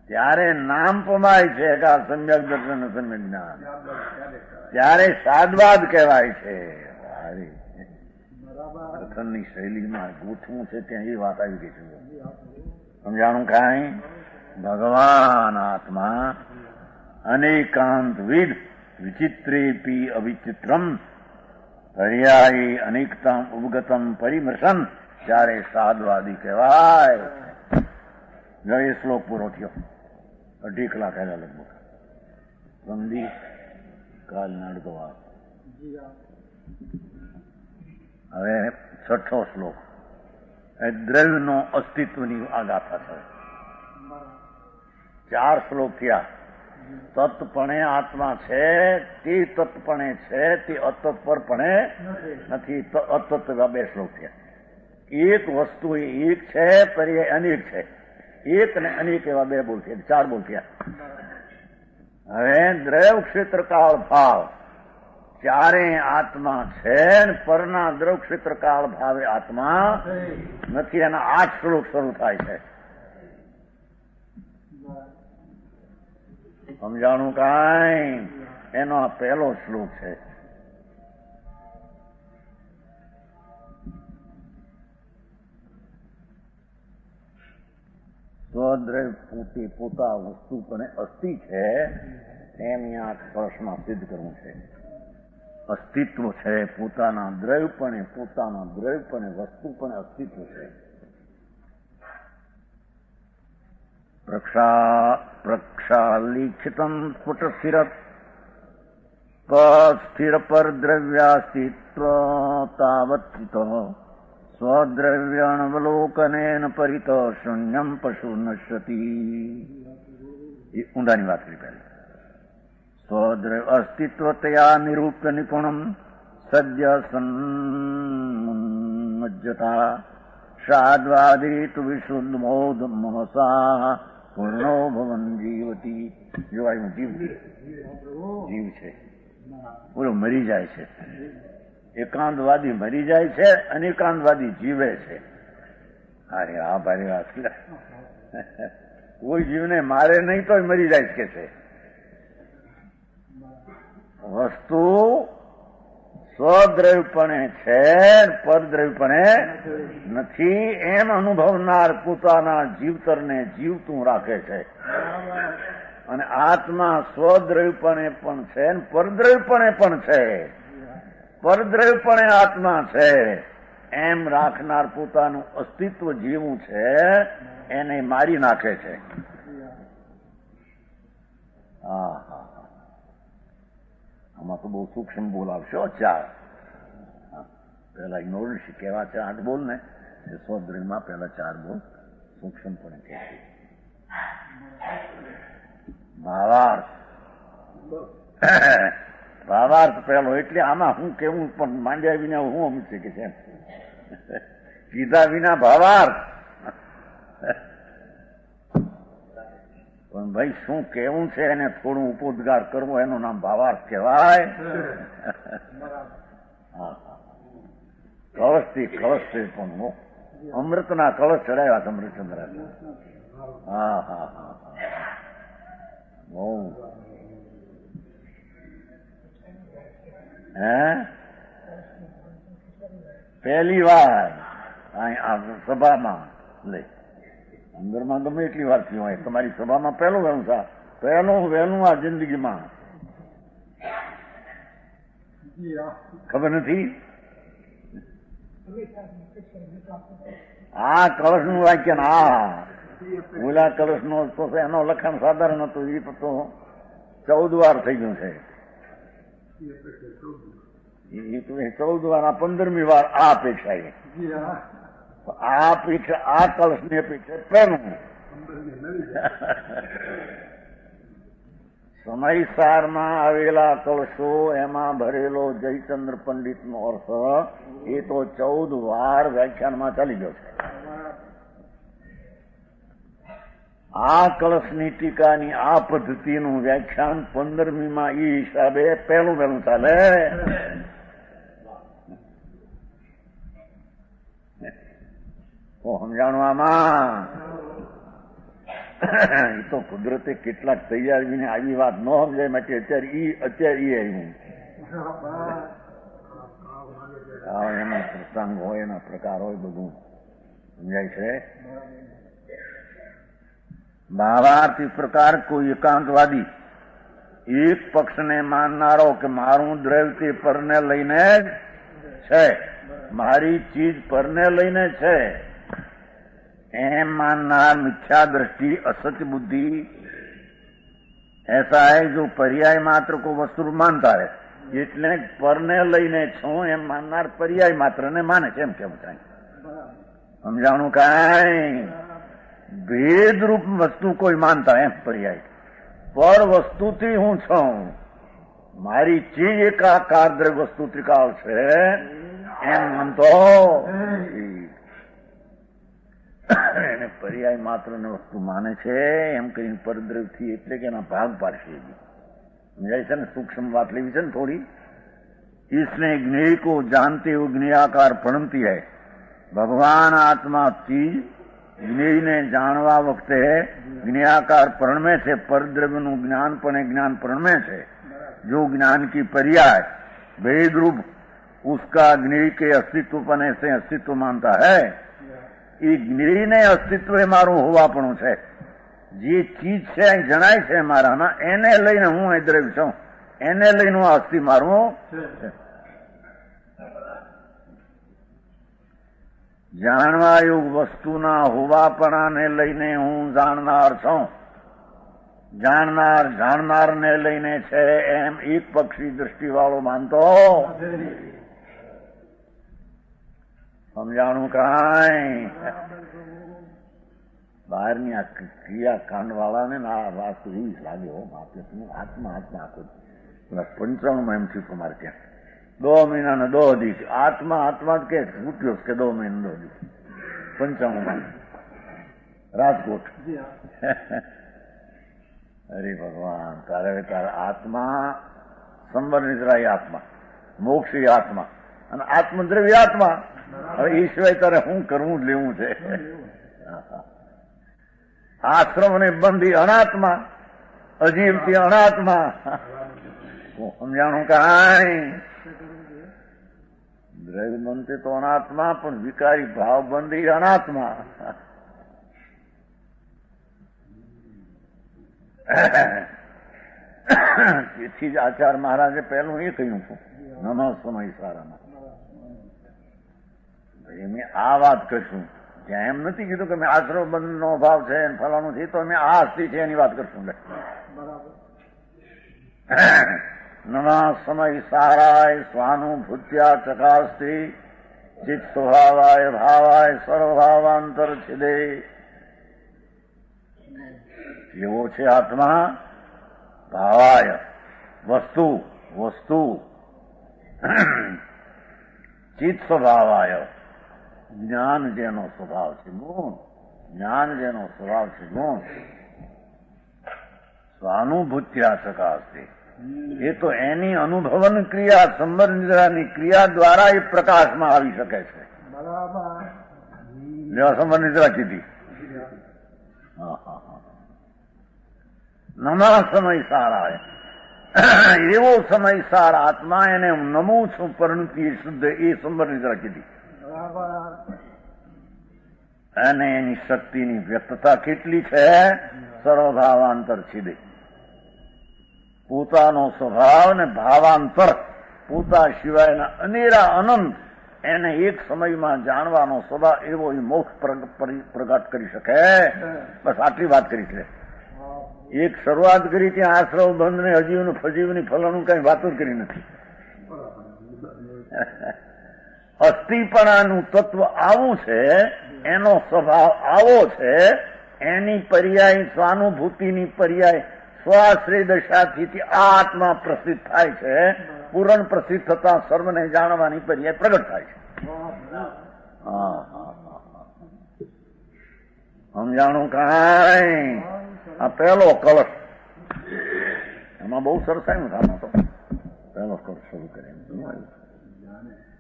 ત્યારે નામ પમાય છે કે આ સમ્યક દર્શન સમ્યક જ્ઞાન, ત્યારે સાધવાદ કહેવાય છે. દર્શનની શૈલીમાં ગોઠવું છે ત્યાં એ વાત આવી ગઈ છે. સમજાણું કાંઈ? ભગવાન આત્મા અનેકાંતવિદ વિચિત્રેપી અવિચિત્રમ પર્યાયી અનેકતમ ઉપગતમ પરિમર્શન ત્યારે સાધવાદી કહેવાય. જો એ શ્લોક પૂરો થયો. 2.5 કલાક આવ્યા લગભગ. સમજી? કાલના અડધો વાર. હવે 6ઠો શ્લોક. દ્રવ્યનો અસ્તિત્વની આ ગાથા છે. 4 શ્લોક થયા. તત્પણે આત્મા છે તે તત્પણે છે તે અતત્પરપણે નથી. અતત્વ બે શ્લોક છે. એક વસ્તુ એ એક છે, પર્યાય અનેક છે. એક ને અનેક એવા બે બોલ છે, 4 બોલ થયા. હવે દ્રવ ક્ષેત્ર કાળ ભાવ ચારે આત્મા છે, પરના દ્રવ ક્ષેત્ર કાળ ભાવે આત્મા નથી. એના 8 શ્લોક શરૂ થાય છે. સમજાણું કાંઈ? એનો આ પહેલો શ્લોક છે. સ્વદ્રવ પોતે પોતા વસ્તુ પણ અસ્થિ છે એમ અહીંયા કળશમાં સિદ્ધ કરવું છે. અસ્તિત્વ છે પોતાના દ્રવ્યપણે, પોતાના દ્રવ્યપણે વસ્તુ પણ અસ્તિત્વ છે. પ્રક્ષાલિખિતમ સ્ફુટ સ્થિર પર દ્રવ્યાસ્તિત્વ તાવત્ સ્વદ્રવ્યાણવલોકનેન પરિત શૂન્યમ પશુ નશ્યતિ. એ ઊંડાની વાત કરી પહેલી. સ્વદ્રવ્ય અસ્તિત્વતયા નિરૂપ્ય નિપુણમ સદ્ય સન્મજ્જતા શાદ્વાદીત વિશુદ્ધ મોદ મહસા પૂર્ણો ભવન જીવતી. જોવાયું જીવ છે, બોલો મરી જાય છે. એકાંતવાદી મરી જાય છે, અનેકાંતવાદી જીવે છે. અરે આ ભારી વાત. કોઈ જીવને મારે નહીં તો મરી જાય કે છે. વસ્તુ સ્વદ્રવ્યપણે છે, પરદ્રવ્યપણે નથી એમ અનુભવનાર પોતાના જીવતરને જીવતું રાખે છે. અને આત્મા સ્વદ્રવ્યપણે પણ છે, પરદ્રવ્યપણે પણ છે. પરદ્રવ્યપણે આત્મા છે એમ રાખનાર પોતાનું અસ્તિત્વ જીવું છે એને મારી નાખે છે. આમાં તો બહુ સૂક્ષ્મ બોલ આવશે. 4 પેલા ઇગ્નોરન્સ કેવા છે 8 બોલ ને, સ્વદ્રવ્યમાં પેલા 4 બોલ સૂક્ષ્મપણે કહે છે. ભાવાર્થ પહેલો. એટલે આમાં હું કેવું પણ માંડ્યા વિના હું અમુક કે છે કીધા વિના ભાવાર્થ. પણ ભાઈ શું કેવું છે એને થોડું ઉપોદ્ગાર કરવો એનું નામ ભાવાર્થ કહેવાય. કળશથી કળશ છે પણ અમૃતના કળશ ચડાવ્યા છે અમૃતચંદ્ર. હા હા હા બહુ. પહેલી વાર સભામાં લે, અંદરમાં ગમે એટલી વાર થયું હોય, તમારી સભામાં પહેલું વહેલું આ જિંદગીમાં ખબર નથી. આ કળશનું વાક્ય આ ઓલા કળશનો તો એનો લખાણ સાધારણ હતું. એ તો 14 વાર થઈ ગયું છે. એ તો 14 વાર. આ 15મી વાર આ અપેક્ષા. આ અપેક્ષા આ કળશની અપેક્ષા પહેલું. સમયસારમાં આવેલા કળશો એમાં ભરેલો જયચંદ્ર પંડિતનો અર્થ એ તો 14 વાર વ્યાખ્યાનમાં ચાલી ગયો છે. આ કળશની ટીકાની આ પદ્ધતિનું વ્યાખ્યાન 15મીમાં એ હિસાબે પહેલું ચાલે. સમજાણું આમાં? એ તો કુદરતે કેટલાક તૈયારીને આવી વાત ન સમજાય માટે અત્યારે આવ્યું. એના પ્રસંગ હોય, એના પ્રકાર હોય, બધું સમજાય છે. ભાવાર્થ પ્રકાર કોઈ એકાંતવાદી એક પક્ષને માનનારો કે મારું દ્રવ્ય તે પરને લઈને છે, મારી ચીજ પરને લઈને છે એમ माननार मिथ्या दृष्टि असत्य बुद्धि ऐसा है जो पर्याय मात्र को वस्तु मानता है. એટલે પરને લઈને છું એમ માનનાર પર્યાય માત્ર ને માને છે એમ કેવું થાય. સમજાણું કાંઈ? ભેદરૂપ વસ્તુ કોઈ માનતા એમ પર્યાય પર વસ્તુથી હું છું. મારી ચીજ એકાકાર દ્રવ્ય વસ્તુ ત્રિકાળ છે એમ માનતો એને પર્યાય માત્ર ને વસ્તુ માને છે એમ કહીને પરદ્રવ્યથી એટલે કે એના ભાગ પાડશે. સમજાય છે ને? સૂક્ષ્મ વાત લેવી છે ને થોડી. इसने ज्ञेय को जानते हुए ज्ञेयाकार प्रणमती है. भगवान आत्मा चीज જ્ઞેય ને જાણવા વખતે જ્ઞેયાકાર પ્રણમે છે. પરદ્રવ્યનું જ્ઞાન પણ એ જ્ઞાન પ્રણમે છે. जो ज्ञान की पर्याय भेद रूप उसका ज्ञेय के अस्तित्व पण ऐसे अस्तित्व मानता है. એ જ્ઞેયને અસ્તિત્વ એ મારું હોવાપણું છે. જે ચીજ છે જણાય છે મારાના, એને લઈને હું એ દ્રવ્ય છું, એને લઈને હું અસ્થિ મારું છે. જાણવા યોગ વસ્તુના હોવાપણાને લઈને હું જાણનાર છું. જાણનાર જાણનારને લઈને છે એમ એક પક્ષી દ્રષ્ટિવાળો માનતો. સમજાણું કાંઈ? બહારની આ ક્રિયાકાંડ વાળાને આ વાત એવી જ લાગે. હો બાપે આત્મા આત્મા આખો પંચાણુંમાં એમ થયું તમારે ત્યાં 2 મહિના ને 2 દિવસ આત્મા આત્મા કે છૂટ્યો કે 2 મહિના 2 દિવસ 55માં રાજકોટ. અરે ભગવાન, તારા આત્મા સંબર નિદ્રાય આત્મા, મોક્ષી આત્મા અને આત્મદ્રવ્ય આત્મા. હવે એ સિવાય તારે શું કરવું જ લેવું છે? આશ્રમ ને બંધી અનાત્મા, અજીવથી અનાત્મા. સમજાણું કાંઈ? દ્રવ્ય બનતી તો અનાત્મા, પણ વિકારી ભાવ બંધી અનાત્મા. તેથી જ આચાર્ય મહારાજે પહેલું એ કહ્યું હતું નમઃ સમય સારામાં. મેં આ વાત કરશું, ત્યાં એમ નથી કીધું કે મેં આશ્રમ બંધ નો ભાવ છે ફલાણું છે, તો મેં આ અસ્થિ છે એની વાત કરશું. નમઃ સમય સારાય સ્વાનુભૂત્યા ચકાસ્તી ચિત્ત સ્વભાવાય ભાવાય સર્વભાવાંતર છિદે. એવો છે આત્મા ભાવાય વસ્તુ વસ્તુ ચિત્ત સ્વભાવાય જ્ઞાન જેનો સ્વભાવ છે ગુણ, જ્ઞાન જેનો સ્વભાવ છે ગુણ. સ્વાનુભૂત્યા ચકાસ્તી, એ તો એની અનુભવન ક્રિયા સંબર નિદ્રાની ક્રિયા દ્વારા એ પ્રકાશમાં આવી શકે છે. સંબર નિદ્રા કીધી. નમા સમય સારા, એવો સમય સારા આત્મા એને હું નમું છું પરણતિ શુદ્ધ, એ સંબર નિદ્રા કીધી. અને એની શક્તિની વ્યક્તતા કેટલી છે? સર્વભાવાંતર છિદે. પોતાનો સ્વભાવ ને ભાવાંતર, પોતા સિવાયના અનેરા અનંત એને એક સમયમાં જાણવાનો સ્વભાવ એવો એ મોક્ષ પ્રગટ કરી શકે. બસ આટલી વાત કરી છે. એક શરૂઆત કરી ત્યાં આશ્રવ બંધ ને અજીવનું ફજીવની ફલાણું કઈ વાતો જ કરી નથી. અસ્થિપણાનું તત્વ આવું છે, એનો સ્વભાવ આવો છે, એની પર્યાય સ્વાનુભૂતિની પર્યાય સ્વાશ્રય દશાથી આ આત્મા પ્રસિદ્ધ થાય છે. પૂરણ પ્રસિદ્ધ થતા સર્વને જાણવાની પર્યાય પ્રગટ થાય છે. સમજાણું કાંઈ? આ પહેલો કલશ, એમાં બહુ સરસ આવ્યું કામ હતો. પહેલો કલશ શરૂ કરે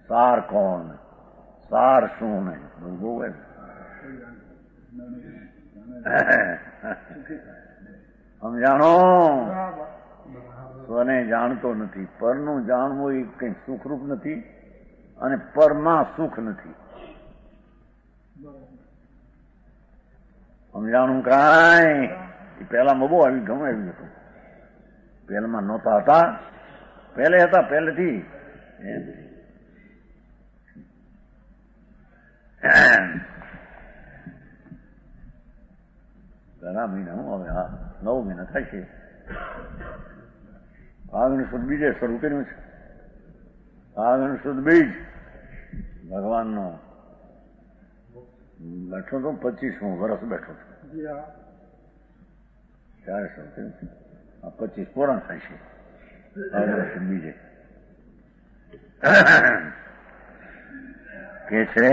સાર કોણ, સાર શું નહીં, બહુ સમજાણો. સ્વને જાણતો નથી, પરનું જાણવું એ કઈ સુખરૂપ નથી, અને પરમાં સુખ નથી. સમજાણું કાંઈ? એ પહેલામાં બહુ આવી ઘણું આવ્યું હતું. પહેલામાં નહોતા હતા, પહેલે હતા પહેલેથી. ઘણા મહિના હું હવે 9 મહિના થાય છે. ફાગણ સુદ બીજે શરૂ કર્યું છે. ફાગણ સુદ બીજ ભગવાનનો બેઠો તો 25મું વર્ષ બેઠો છું ત્યારે શરૂ કર્યું છે. 25 પૂરણ થશે બીજે કે છે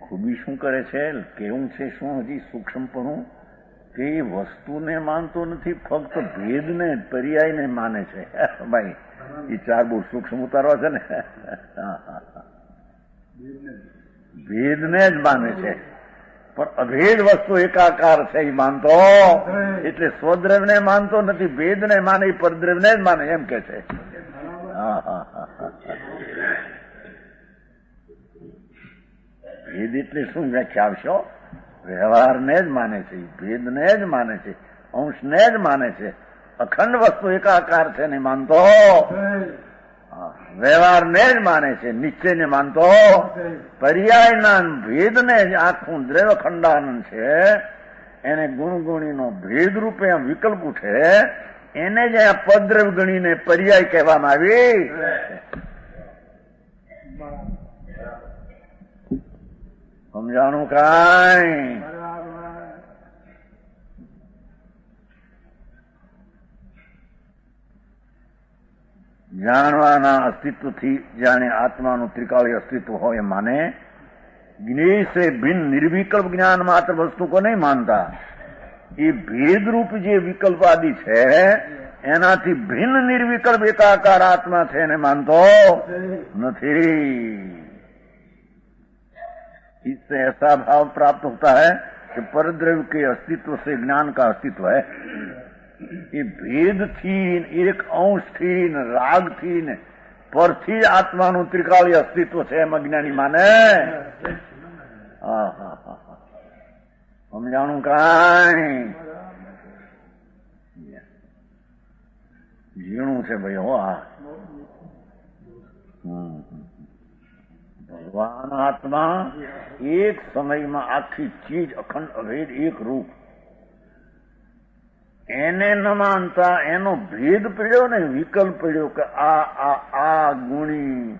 ખૂબી શું કરે છે, કેવું છે શું હજી સૂક્ષ્મપણું કે એ વસ્તુને માનતો નથી, ફક્ત ભેદને પર્યાયને માને છે. ભાઈ એ 4 બહુ સૂક્ષ્મ ઉતારવા છે ને. ભેદને જ માને છે, પણ અભેદ વસ્તુ એકાકાર છે એ માનતો, એટલે સ્વદ્રવ્યને માનતો નથી, ભેદને માને, એ પરદ્રવ્યને જ માને એમ કે છે. ભેદ એટલે શું વ્યાખ્યા આવશો? વ્યવહારને જ માને છે, ભેદને જ માને છે, અંશને જ માને છે, અખંડ વસ્તુ એકાકાર છે ને માનતો, વ્યવહારને જ માને છે, નિશ્ચયને માનતો, પર્યાયના ભેદને જ આખું દ્રવ્ય ખંડાનંદ છે, એને ગુણગુણીનો ભેદ રૂપે વિકલ્પ ઉઠે, એને જ આ પદ્રવ્ય ગણીને પર્યાય કહેવામાં આવી. સમજાણું કાંઈ? જાણવાના અસ્તિત્વથી જાણે આત્માનું ત્રિકાળી અસ્તિત્વ હોય માને, જ્ઞેય से भिन्न निर्विकल्प ज्ञान मात्र वस्तु को नहीं मानता. એ ભેદરૂપ જે વિકલ્પ આદિ છે એનાથી ભિન્ન નિર્વિકલ્પ એકાકાર આત્મા છે એને માનતો નથી. इससे ऐसा भाव प्राप्त होता है कि परद्रव्य के अस्तित्व से ज्ञान का अस्तित्व है. એ ભેદથી, એક અંશથી ને રાગથી ને પરથી આત્માનું ત્રિકાળી અસ્તિત્વ છે એમ અજ્ઞાની માને. સમજાણું કાંઈ? ઝીણું છે ભાઈ હો આ. ભગવાન આત્મા એક સમયમાં આખી ચીજ અખંડ અભેદ એક રૂપ, એને ન માનતા એનો ભેદ પડ્યો ને વિકલ્પ પડ્યો કે આ ગુણી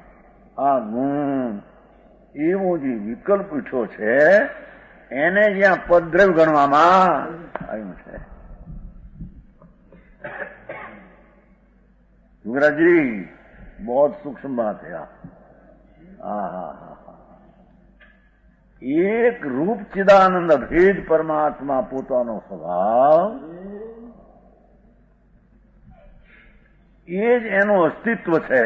આ ગુણ, એવો જે વિકલ્પ ઉઠ્યો છે એને જ્યાં પદ્રવ્ય ગણવામાં આવ્યું છે. युवराजी बहुत सूक्ष्म बात है. એક રૂપ ચિદાનંદ અભેદ પરમાત્મા પોતાનો સ્વભાવ, એ જ એનું અસ્તિત્વ છે.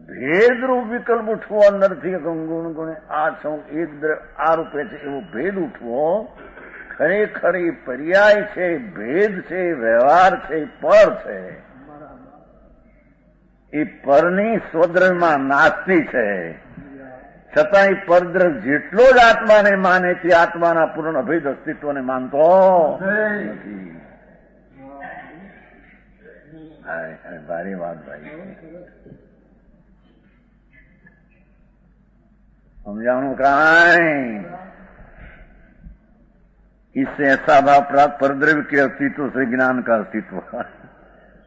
ભેદરૂપ વિકલ્પ ઉઠવો અંદરથી ગુણ ગુણે આ છું એક આ રૂપે છે એવો ભેદ ઉઠવો ખરેખર એ પર્યાય છે, ભેદ છે, વ્યવહાર છે, પર છે. એ પરની સ્વદ્રવ્યમાં નાસ્તી છે, છતાં એ પરદ્રવ્ય જેટલો જ આત્માને માને તે આત્માના પૂર્ણ અભેદ અસ્તિત્વને માનતો નથી. ભારી વાત ભાઈ. समझाणु कांई? इससे ऐसा भाव प्राप्त परद्रव्य के अस्तित्व से ज्ञान का अस्तित्व,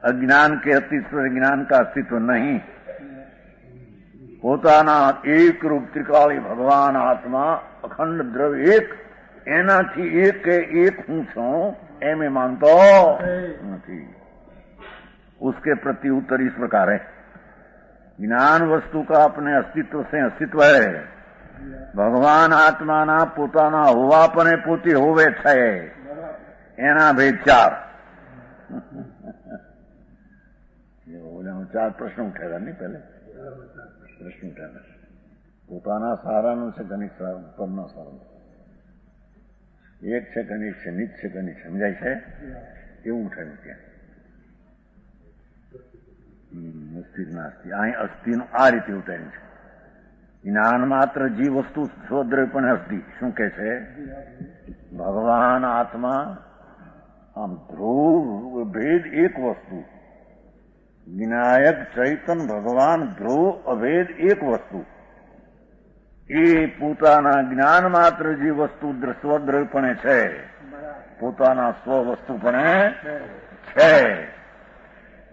अज्ञान के अस्तित्व से ज्ञान का अस्तित्व नहीं. પોતાના એક રૂપ ત્રિકાળી ભગવાન આત્મા અખંડ દ્રવ્ય એક, એનાથી એક કે એક હું છું એમ માનતો નથી. उसके प्रति उत्तर इस प्रकार है. ज्ञान वस्तु का अपने अस्तित्व से अस्तित्व है. ભગવાન આત્માના પોતાના હોવાપણે પોતે હોવે છે એના ભેદ 4. 4 પ્રશ્ન ઉઠેલા નહીં પહેલે પ્રશ્ન ઉઠેલા. પોતાના સારાનું છે ગણિત ઉપરના સારાનું, એક છે ગણિત છે, નિત છે ગણિત, સમજાય છે એવું ઉઠેલું ત્યાં. અસ્થિ નાસ્તિ, અહીં અસ્થિનું આ રીતે ઉતાર્યું છે. જ્ઞાન માત્ર જીવ વસ્તુ સ્વદ્રવ્ય પણ અસ્થિ. શું કે છે? ભગવાન આત્મા આમ ધ્રુવ ભેદ એક વસ્તુ, વિનાયક ચૈતન ભગવાન ધ્રુવ અભેદ એક વસ્તુ. એ પોતાના જ્ઞાન માત્ર જે વસ્તુ સ્વદ્રવ્યપણે છે, પોતાના સ્વવસ્તુપણે છે.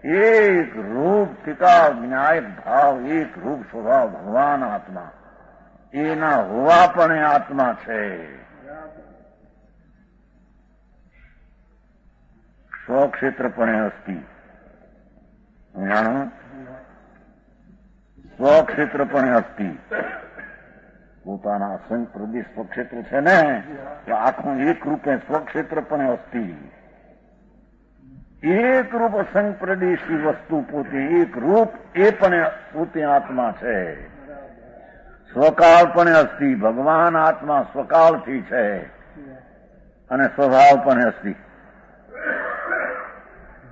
એક રૂપ ટીકા જ્ઞાયક ભાવ, એક રૂપ સ્વભાવ ભગવાન આત્મા, એના હોવાપણે આત્મા છે. સ્વક્ષેત્રપણે અસ્તિ. સ્વક્ષેત્રપણે અસ્તિ. પોતાના અસંગ પ્રદેશ સ્વક્ષેત્ર છે ને, તો આખું એક રૂપે સ્વક્ષેત્રપણે અસ્તિ. એક રૂપ અસંગ પ્રદેશી વસ્તુ પોતે એક રૂપ, એ પણ પોતે આત્મા છે. સ્વકાળ પણ અસ્તિ. ભગવાન આત્મા સ્વકાળથી છે અને સ્વભાવ પણ અસ્તિ.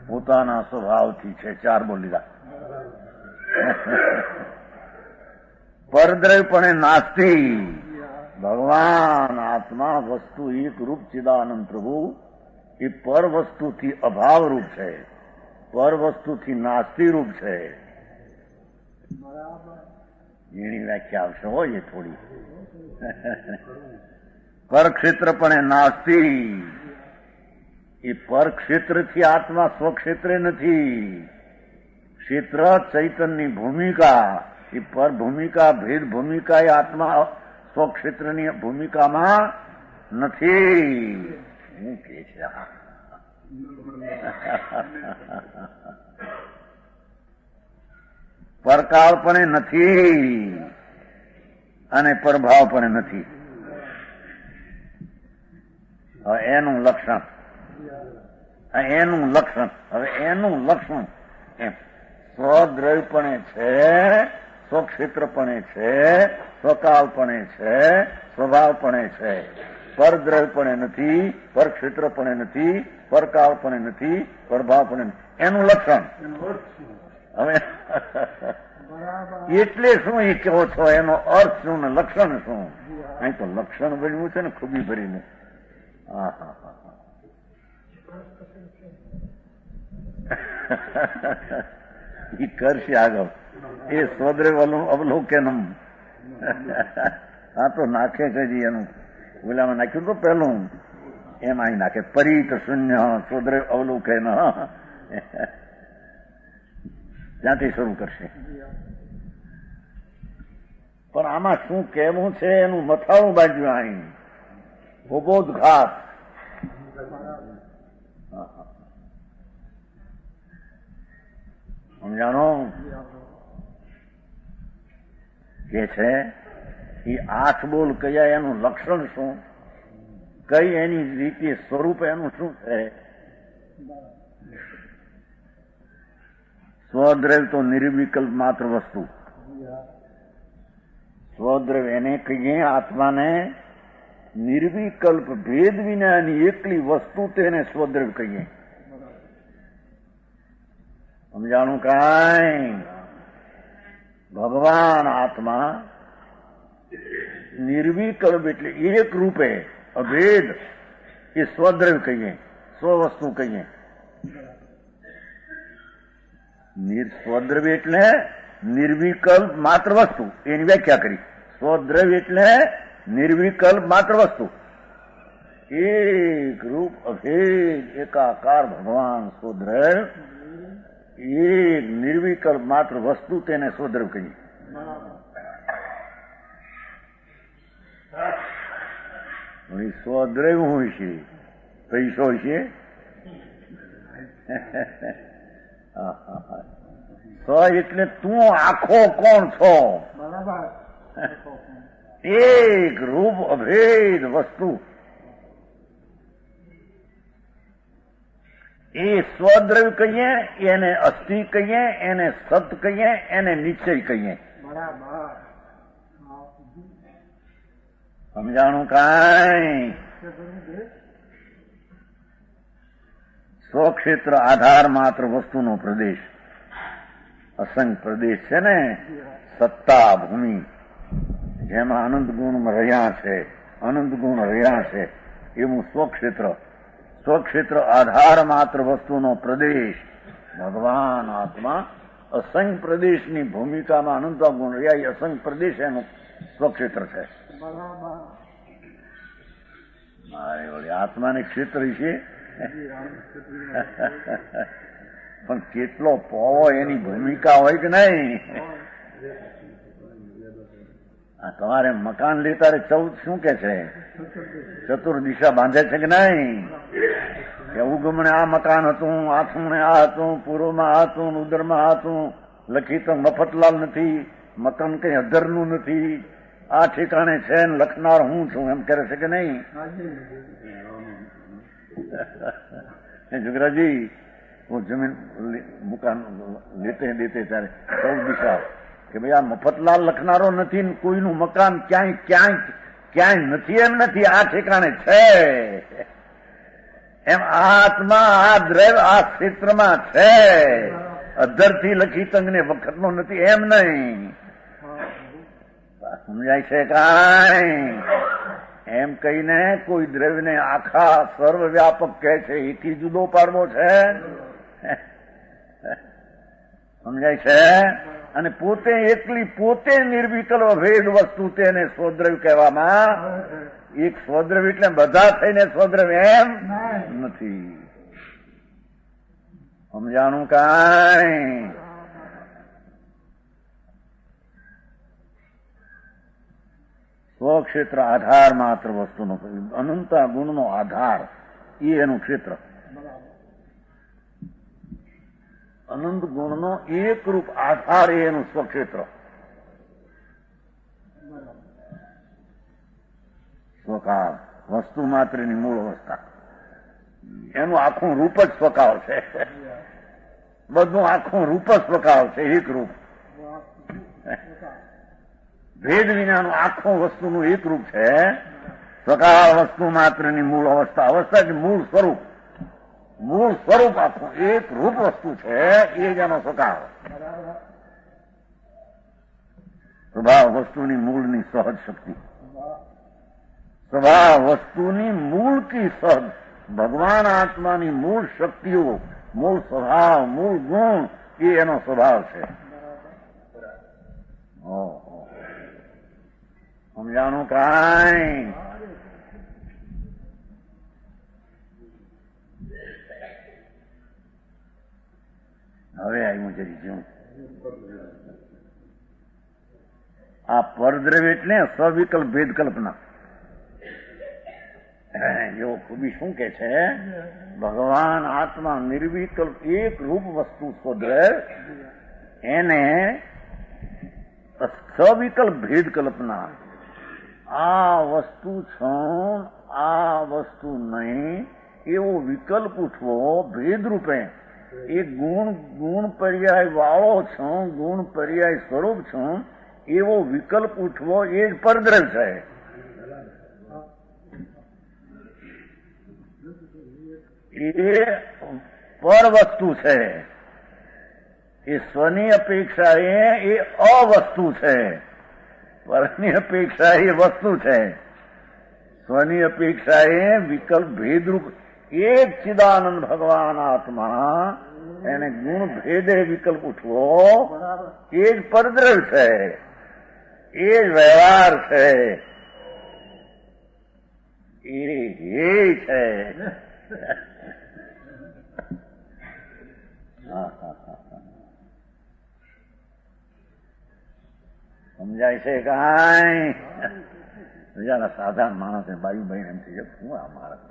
પોતાના સ્વભાવથી છે. 4 બોલી લીધા. પરદ્રવ્યપણે નાસ્તિ. ભગવાન આત્મા વસ્તુ એક રૂપ ચિદાનંદ પ્રભુ એ પર વસ્તુથી અભાવ રૂપ છે, પર વસ્તુથી નાસ્તિ રૂપ છે. એની વ્યાખ્યા આવશે હોય એ થોડી. પરક્ષેત્રપણે નાસ્તિ. એ પરક્ષેત્રથી આત્મા સ્વક્ષેત્રે નથી. ક્ષેત્ર ચૈતનની ભૂમિકા, એ પર ભૂમિકા ભેદ ભૂમિકા એ આત્મા સ્વક્ષેત્રની ભૂમિકામાં નથી. શું કે છે? પરકાળ પણ નથી અને પરભાવ પણ નથી. હવે એનું લક્ષણ, હવે એનું લક્ષણ એમ સ્વદ્રવ્યપણે છે, સ્વક્ષેત્રપણે છે, સ્વકાળપણે છે, સ્વભાવપણે છે. પરદ્રવ્યપણે નથી, પરક્ષેત્રપણે નથી, પરકાળપણે નથી, પરભાવપણે નથી. એનું લક્ષણ. હવે એટલે શું એ કહો છો? એનો અર્થ શું ને લક્ષણ શું? અહીં તો લક્ષણ બન્યું છે ને ખૂબી ભરીને. એ કરશે આગળ. એ સ્વદ્રવ અવલોકનમ. આ તો નાખે છે જી એનું. ઓલામાં નાખ્યું તો પેલું, એમાં અહીં નાખે પરિત શૂન્ય સ્વદ્રવ અવલોકન. ત્યાંથી શરૂ કરશે. પણ આમાં શું કહેવું છે એનું મથાળું બાજ્યું અહીં. ઉબોધઘાત. સમજાણો કે છે એ 8 બોલ કયા, એનું લક્ષણ શું, કઈ એની રીતે સ્વરૂપ એનું શું છે? સ્વદ્રવ્ય તો નિર્વિકલ્પ માત્ર વસ્તુ. સ્વદ્રવ્ય એને કહીએ આત્માને નિર્વિકલ્પ ભેદ વિનાની એકલી વસ્તુ, તેને સ્વદ્રવ્ય કહીએ. સમજાણું કાંઈ? ભગવાન આત્મા નિર્વિકલ્પ એટલે એક રૂપે અભેદ, એ સ્વદ્રવ્ય કહીએ, સ્વવસ્તુ કહીએ. સ્વદ્રવ્ય એટલે નિર્વિકલ્પ માત્ર વસ્તુ, એની વ્યાખ્યા કરી. સ્વદ્રવ્ય એટલે નિર્વિકલ્પ માત્ર વસ્તુ, એક રૂપ અભેદ એકાકાર ભગવાન સ્વદ્રવ્ય, એક નિર્વિકલ્પ માત્ર વસ્તુ, તેને સ્વદ્રવ્ય કહીએ. સ્વદ્રવ્ય હોય છે, પૈસો છે. સ્વ એટલે તું આખો કોણ છો? એક રૂપ અભેદ વસ્તુ, એ સ્વદ્રવ્ય કહીએ, એને અસ્થિ કહીએ, એને સત કહીએ, એને નિશ્ચય કહીએ. સમજાણું કાંઈ? સ્વક્ષેત્ર આધાર માત્ર વસ્તુનો પ્રદેશ, અસંગ પ્રદેશ છે ને, સત્તા ભૂમિ, જેમાં અનંત ગુણ રહ્યા છે, અનંત ગુણ રહ્યા છે, એવું સ્વક્ષેત્ર. સ્વક્ષેત્ર આધાર માત્ર વસ્તુનો પ્રદેશ. ભગવાન આત્મા અસંગ પ્રદેશની ભૂમિકામાં અનંત ગુણ રહ્યા, એ અસંગ પ્રદેશ એનું સ્વક્ષેત્ર છે. મારે વળી આત્માને ક્ષેત્ર છે, પણ કેટલો પોવો એની ભૂમિકા હોય કે નહીં? તમારે મકાન લેતા 14 શું કે છે? ચતુર્દિશા બાંધે છે કે નહીં? કે ઉગમણે આ મકાન હતું, આથમણે આ હતું, પૂર્વમાં આ હતું, ઉદરમાં આ હતું, લખી તો મફતલાલ નથી, મકાન કઈ અધરનું નથી, આ ઠેકાણે છે ને લખનાર હું છું એમ કરે છે કે નહીં? जुगराजी वो जमीन मकान लेते देते ત્યારે 14 દિશા કે ભાઈ આ મફતલાલ લખનારો નથી ને કોઈનું મકાન ક્યાંય ક્યાંય ક્યાંય નથી એમ નથી, આ ઠેકાણે છે એમ આત્મા આ દ્રવ્ય આ ક્ષેત્રમાં છે, અધરથી લખી તંગને વખતનો નથી એમ નહીં. સમજાય છે કાંઈ? એમ કહીને કોઈ દ્રવ્યને આખા સર્વવ્યાપક કહે છે, એથી જુદો પાડવો છે. સમજાય છે? અને પોતે એકલી પોતે નિર્વિકલ્પ ભેદ વસ્તુ તેને સ્વદ્રવ્ય કહેવામાં. એક સ્વદ્રવ્ય એટલે બધા થઈને સ્વદ્રવ્ય એમ નથી. સમજાણું કાંઈ? સ્વક્ષેત્ર આધાર માત્ર વસ્તુનો, અનંતા ગુણનો આધાર એ એનું ક્ષેત્ર. અનંત ગુણનો એકરૂપ આધાર એ એનું સ્વક્ષેત્ર. સ્વકાળ વસ્તુ માત્રની મૂળ અવસ્થા, એનું આખું રૂપ જ સ્વકાળ છે. બધું આખું રૂપ જ સ્વકાળ છે, એક રૂપ. ભેદ વિનાનું આખું વસ્તુનું એક રૂપ છે. સ્વકાળ વસ્તુ માત્રની મૂળ અવસ્થા, અવસ્થા કે મૂળ સ્વરૂપ, મૂળ સ્વરૂપ આખું એક રૂપ વસ્તુ છે, એ જ એનો સ્વકાળ. સ્વભાવ વસ્તુની મૂળની સહજ શક્તિ, સ્વભાવ વસ્તુની મૂળ કી સહજ, ભગવાન આત્માની મૂળ શક્તિઓ, મૂળ સ્વભાવ, મૂળ ગુણ એ એનો સ્વભાવ છે. સમજાણું કાંઈ? હવે આવ્યું જરી જેવું આ પરદ્રવ્ય એટલે સવિકલ્પ ભેદ કલ્પના. જો ખૂબી શું કે છે, ભગવાન આત્મા નિર્વિકલ્પ એક રૂપ વસ્તુ સ્વદ્રવ્ય, એને સવિકલ્પ ભેદ કલ્પના. આ વસ્તુ છું, આ વસ્તુ નહીં એવો વિકલ્પ ઉઠવો ભેદ રૂપે. એ ગુણ પર્યાય વાળો છું, ગુણ પર્યાય સ્વરૂપ છું એવો વિકલ્પ ઉઠવો એ જ પરદ્રવ્ય છે. એ પર વસ્તુ છે. એ સ્વની અપેક્ષા એ અવસ્તુ છે. પરની અપેક્ષા એ વસ્તુ છે. સ્વની અપેક્ષા એ વિકલ્પ ભેદરૂપ. એક ચિદાનંદ ભગવાન આત્મા, એને ગુણ ભેદે વિકલ્પ ઉઠવો એ જ પરદ્રવ્ય છે, એ જ વ્યવહાર છે, એ છે. સમજાય છે કાંઈ? બીજાના સાધારણ માણસ બાયુ બહેન એમ થઈ જાય, શું આ માણસ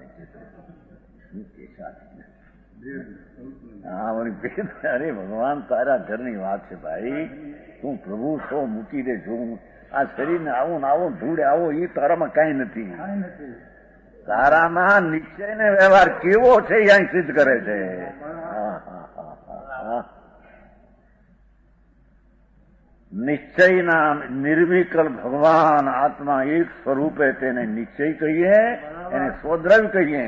અરે ભગવાન તારા ઘરની વાત છે ભાઈ, તું પ્રભુ છો, મૂકી દે જોઉં. આ શરીરને આવો ને આવો ધૂળે આવો એ તારામાં કઈ નથી. તારામાં નિશ્ચય ને વ્યવહાર કેવો છે એ અહીં સિદ્ધ કરે છે. નિશ્ચયના નિર્વિકલ્પ ભગવાન આત્મા એક સ્વરૂપે તેને નિશ્ચય કહીએ, એને સ્વદ્રવ્ય કહીએ.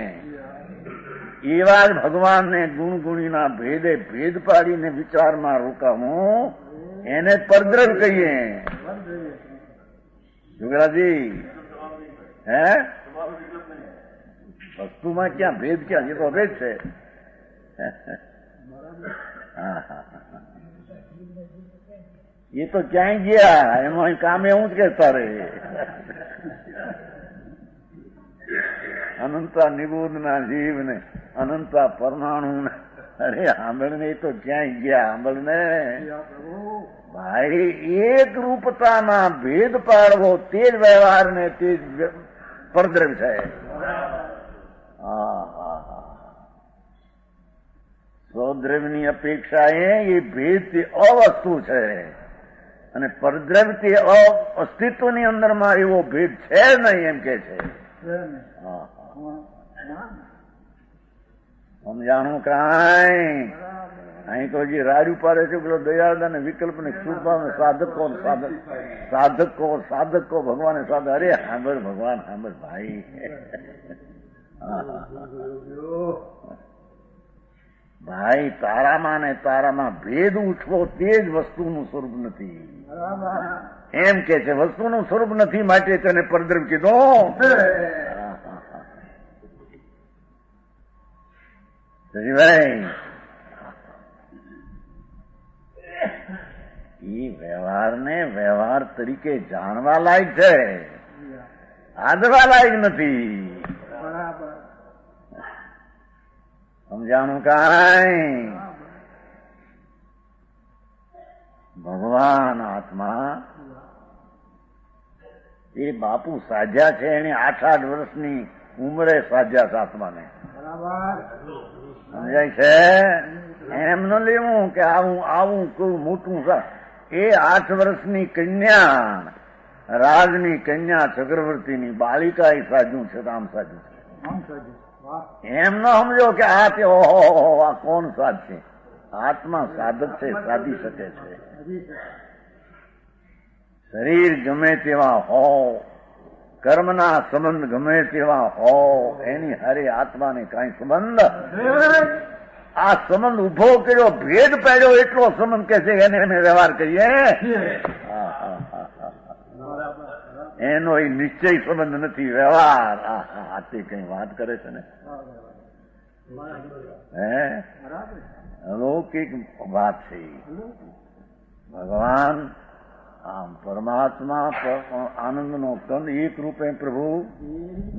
એવા જ ભગવાનને ગુણગુણીના ભેદે ભેદ પાડીને વિચારમાં રોકાવું, એને પરદ્રવ્ય કહીએ. જુગરાજી હે વસ્તુમાં ક્યાં ભેદ, ક્યાં? એ તો ભેદ છે. એ તો ક્યાંય ગયા, એમાં કામ એવું જ કહેતા રહે. અનંતા નિબોધના જીવને, અનંતા પરમાણુ. અરે સાંભળને, એ તો ક્યાંય ગયા. સાંભળને ભાઈ, એક રૂપતાના ભેદ પાડવો તે જ વ્યવહાર ને તે જ પરદ્રવ્ય છે. સ્વદ્રવ્યની અપેક્ષાએ એ ભેદ તે અવસ્તુ છે અને પરદ્રવ્ય તે અસ્તિત્વની અંદરમાં એવો ભેદ છે નહીં એમ કે છે. સમજાણું કાંઈ અહીં તો હજી રાડ્યું પાડે છે પેલો દયાળદા ને વિકલ્પ ને શુભાવ ને સાધકો ભગવાને સાધ. અરે સાંભળ ભગવાન સાંભળ ભાઈ, ભાઈ તારામાં ને તારામાં ભેદ ઉઠવો તે જ વસ્તુનું સ્વરૂપ નથી એમ કે છે. વસ્તુનું સ્વરૂપ નથી માટે તેને પરદ્રવ્ય કીધો. ભાઈ એ વ્યવહારને વ્યવહાર તરીકે જાણવા લાયક છે, આદરવા લાયક નથી. સમજાણું કાંઈ? ભગવાન આત્મા એ બાપુ સાધ્યા છે, એને 8-8 વર્ષની ઉંમરે સાધ્યા છે આત્માને. સમજાય છે? એમ ન લેવું કે આવું કોઈ મોટું. એ 8 વર્ષની કન્યા, રાજની કન્યા ચક્રવર્તીની બાળિકા એ સાજ્યું છે, આમ સાજ્યું છે. એમ ન સમજો કે આ તે ઓહો આ કોણ સાધ છે. આત્મા સાધક છે, સાધી શકે છે. શરીર ગમે તેવા હો, કર્મના સંબંધ ગમે તેવા હો, એની હારે આત્માને કાંઈ સંબંધ. આ સંબંધ ઉભો કર્યો, ભેદ પાડ્યો એટલો સંબંધ કે છે એને અમે વ્યવહાર કરીએ. એનો એ નિશ્ચય સંબંધ નથી, વ્યવહાર. આ તે કઈ વાત કરે છે ને, હે અલૌકિક વાત છે. ભગવાન આમ પરમાત્મા આનંદનો કંદ એક રૂપે પ્રભુ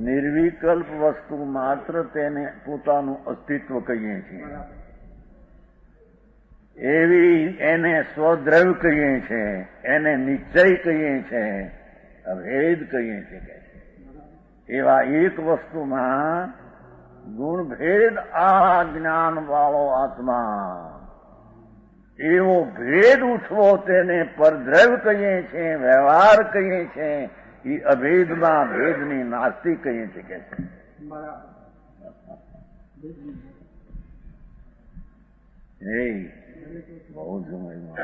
નિર્વિકલ્પ વસ્તુ માત્ર તેને પોતાનું અસ્તિત્વ કહીએ છીએ. એવી એને સ્વદ્રવ્ય કહીએ છીએ, એને નિશ્ચય કહીએ છીએ, અભેદ કહીએ છીએ. એવા એક વસ્તુમાં ગુણભેદ આ જ્ઞાન વાળો આત્મા, એવો ભેદ ઉઠવો તેને પરદ્રવ્ય કહીએ છીએ, વ્યવહાર કહીએ છીએ. એ અભેદમાં ભેદની નાસ્તિ કહીએ છીએ કે છે. બહુ સમયમાં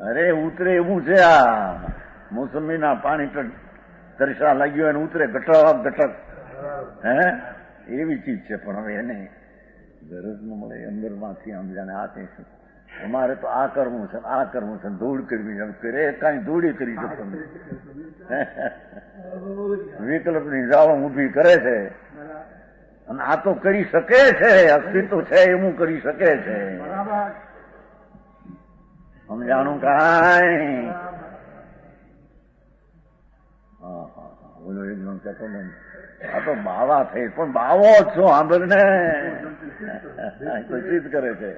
અરે ઉતરે એવું છે. આ મોસંબીના પાણી તરસા લાગ્યો અને ઉતરે ગટક ગટક. હે એવી ચીજ છે. પણ હવે એને ગરજ ન મળે અંદરમાંથી આમ જાણે આ કઈ છે. અમારે તો આ કરવું છે, આ કરવું છે, દોડ કરવી કરે. કઈ દોડી કરી શકતો વિકલ્પની જાળો ઊભી કરે છે. અને આ તો કરી શકે છે, અસ્તિત્વ છે એવું કરી શકે છે. સમજાણું કાંઈ? બોલો એકદમ કહેતો ને આ તો બાવા થઈ, પણ બાવો જ છો. સાંભળ ને સિદ્ધ કરે છે.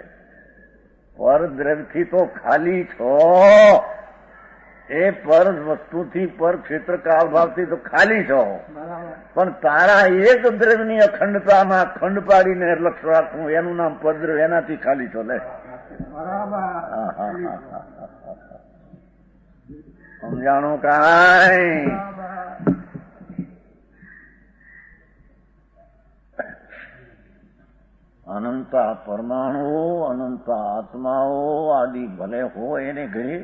પરદ્રવ્યથી તો ખાલી છો. એ પર વસ્તુથી પર ક્ષેત્ર કાળ ભાવથી તો ખાલી છો. પણ તારા એક દ્રવ્યની અખંડતામાં ખંડ પાડીને લક્ષ્ય રાખવું એનું નામ પરદ્રવ્ય. એનાથી ખાલી છો. લે સમજાણું કાંઈ? અનંત પરમાણુઓ, અનંત આત્માઓ આદિ ભલે હોય એને ઘરે,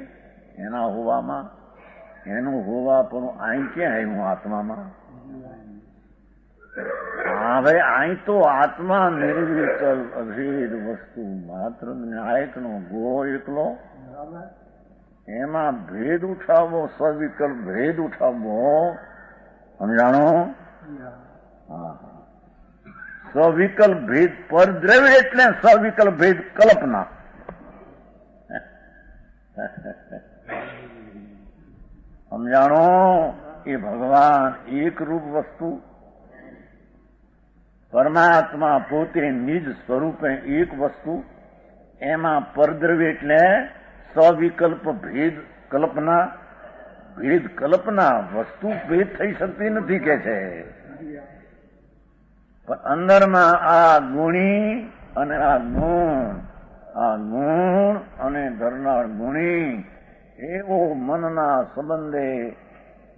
એના હોવામાં એનું હોવા પણ અહીં ક્યાં આવ્યું આત્મામાં? હવે અહીં તો આત્મા નિર્વિકલ્પ અભેદ વસ્તુ માત્ર નાયકનો ગો એકલો. એમાં ભેદ ઉઠાવવો, સ્વવિકલ્પ ભેદ ઉઠાવવો. સમજાણો? હા. સ્વવિકલ્પ ભેદ પરદ્રવ્ય એટલે સ્વવિકલ્પ ભેદ કલ્પના. સમજાણો? એ ભગવાન એક રૂપ વસ્તુ, પરમાત્મા પોતે નિજ સ્વરૂપે એક વસ્તુ, એમાં પરદ્રવ્ય એટલે સ્વવિકલ્પ ભેદ કલ્પના. ભેદ કલ્પના વસ્તુ ભેદ થઈ શકતી નથી કે છે. પણ અંદરમાં આ ગુણી અને આ ગુણ અને ધરનાર ગુણી એવો મનના સંબંધે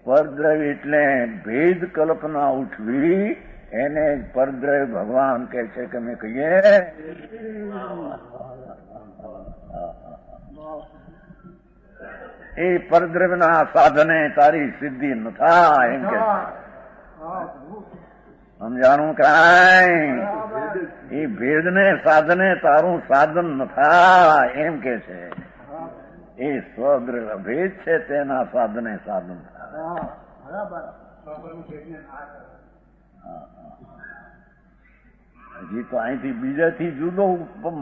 પરદ્રવ્ય એટલે ભેદ કલ્પના ઉઠવી, એને જ પરદ્રવ્ય ભગવાન કહે છે કે અમે કહીએ એ પરદ્રવ્યના સાધને તારી સિદ્ધિ ન થાય એમ કે સમજાણું કાંઈ એ ભેદને સાધને તારું સાધન ન થાય એમ કે છે. એ સ્વદ્રવ્ય ભેદ છે તેના સાધને સાધન થાય. હજી તો અહીંથી બીજાથી જુદો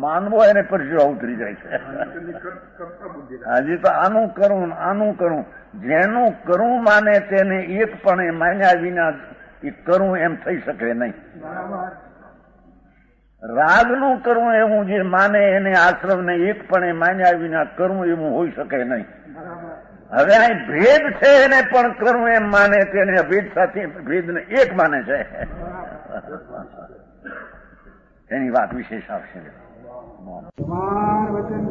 માનવો એને પરસેવા ઉતરી જાય છે. હજી તો આનું કરું જેનું કરું માને તેને એકપણે માન્યા વિના એ કરું એમ થઈ શકે નહીં. રાગનું કરવું એવું જે માને એને આશ્રમને એકપણે માન્યા વિના કરવું એવું હોઈ શકે નહીં. હવે અહીં ભેદ છે એને પણ કરવું એમ માને તેને ભેદ સાથે ભેદને એક માને છે. એની વાત વિશેષ આવશે. વચન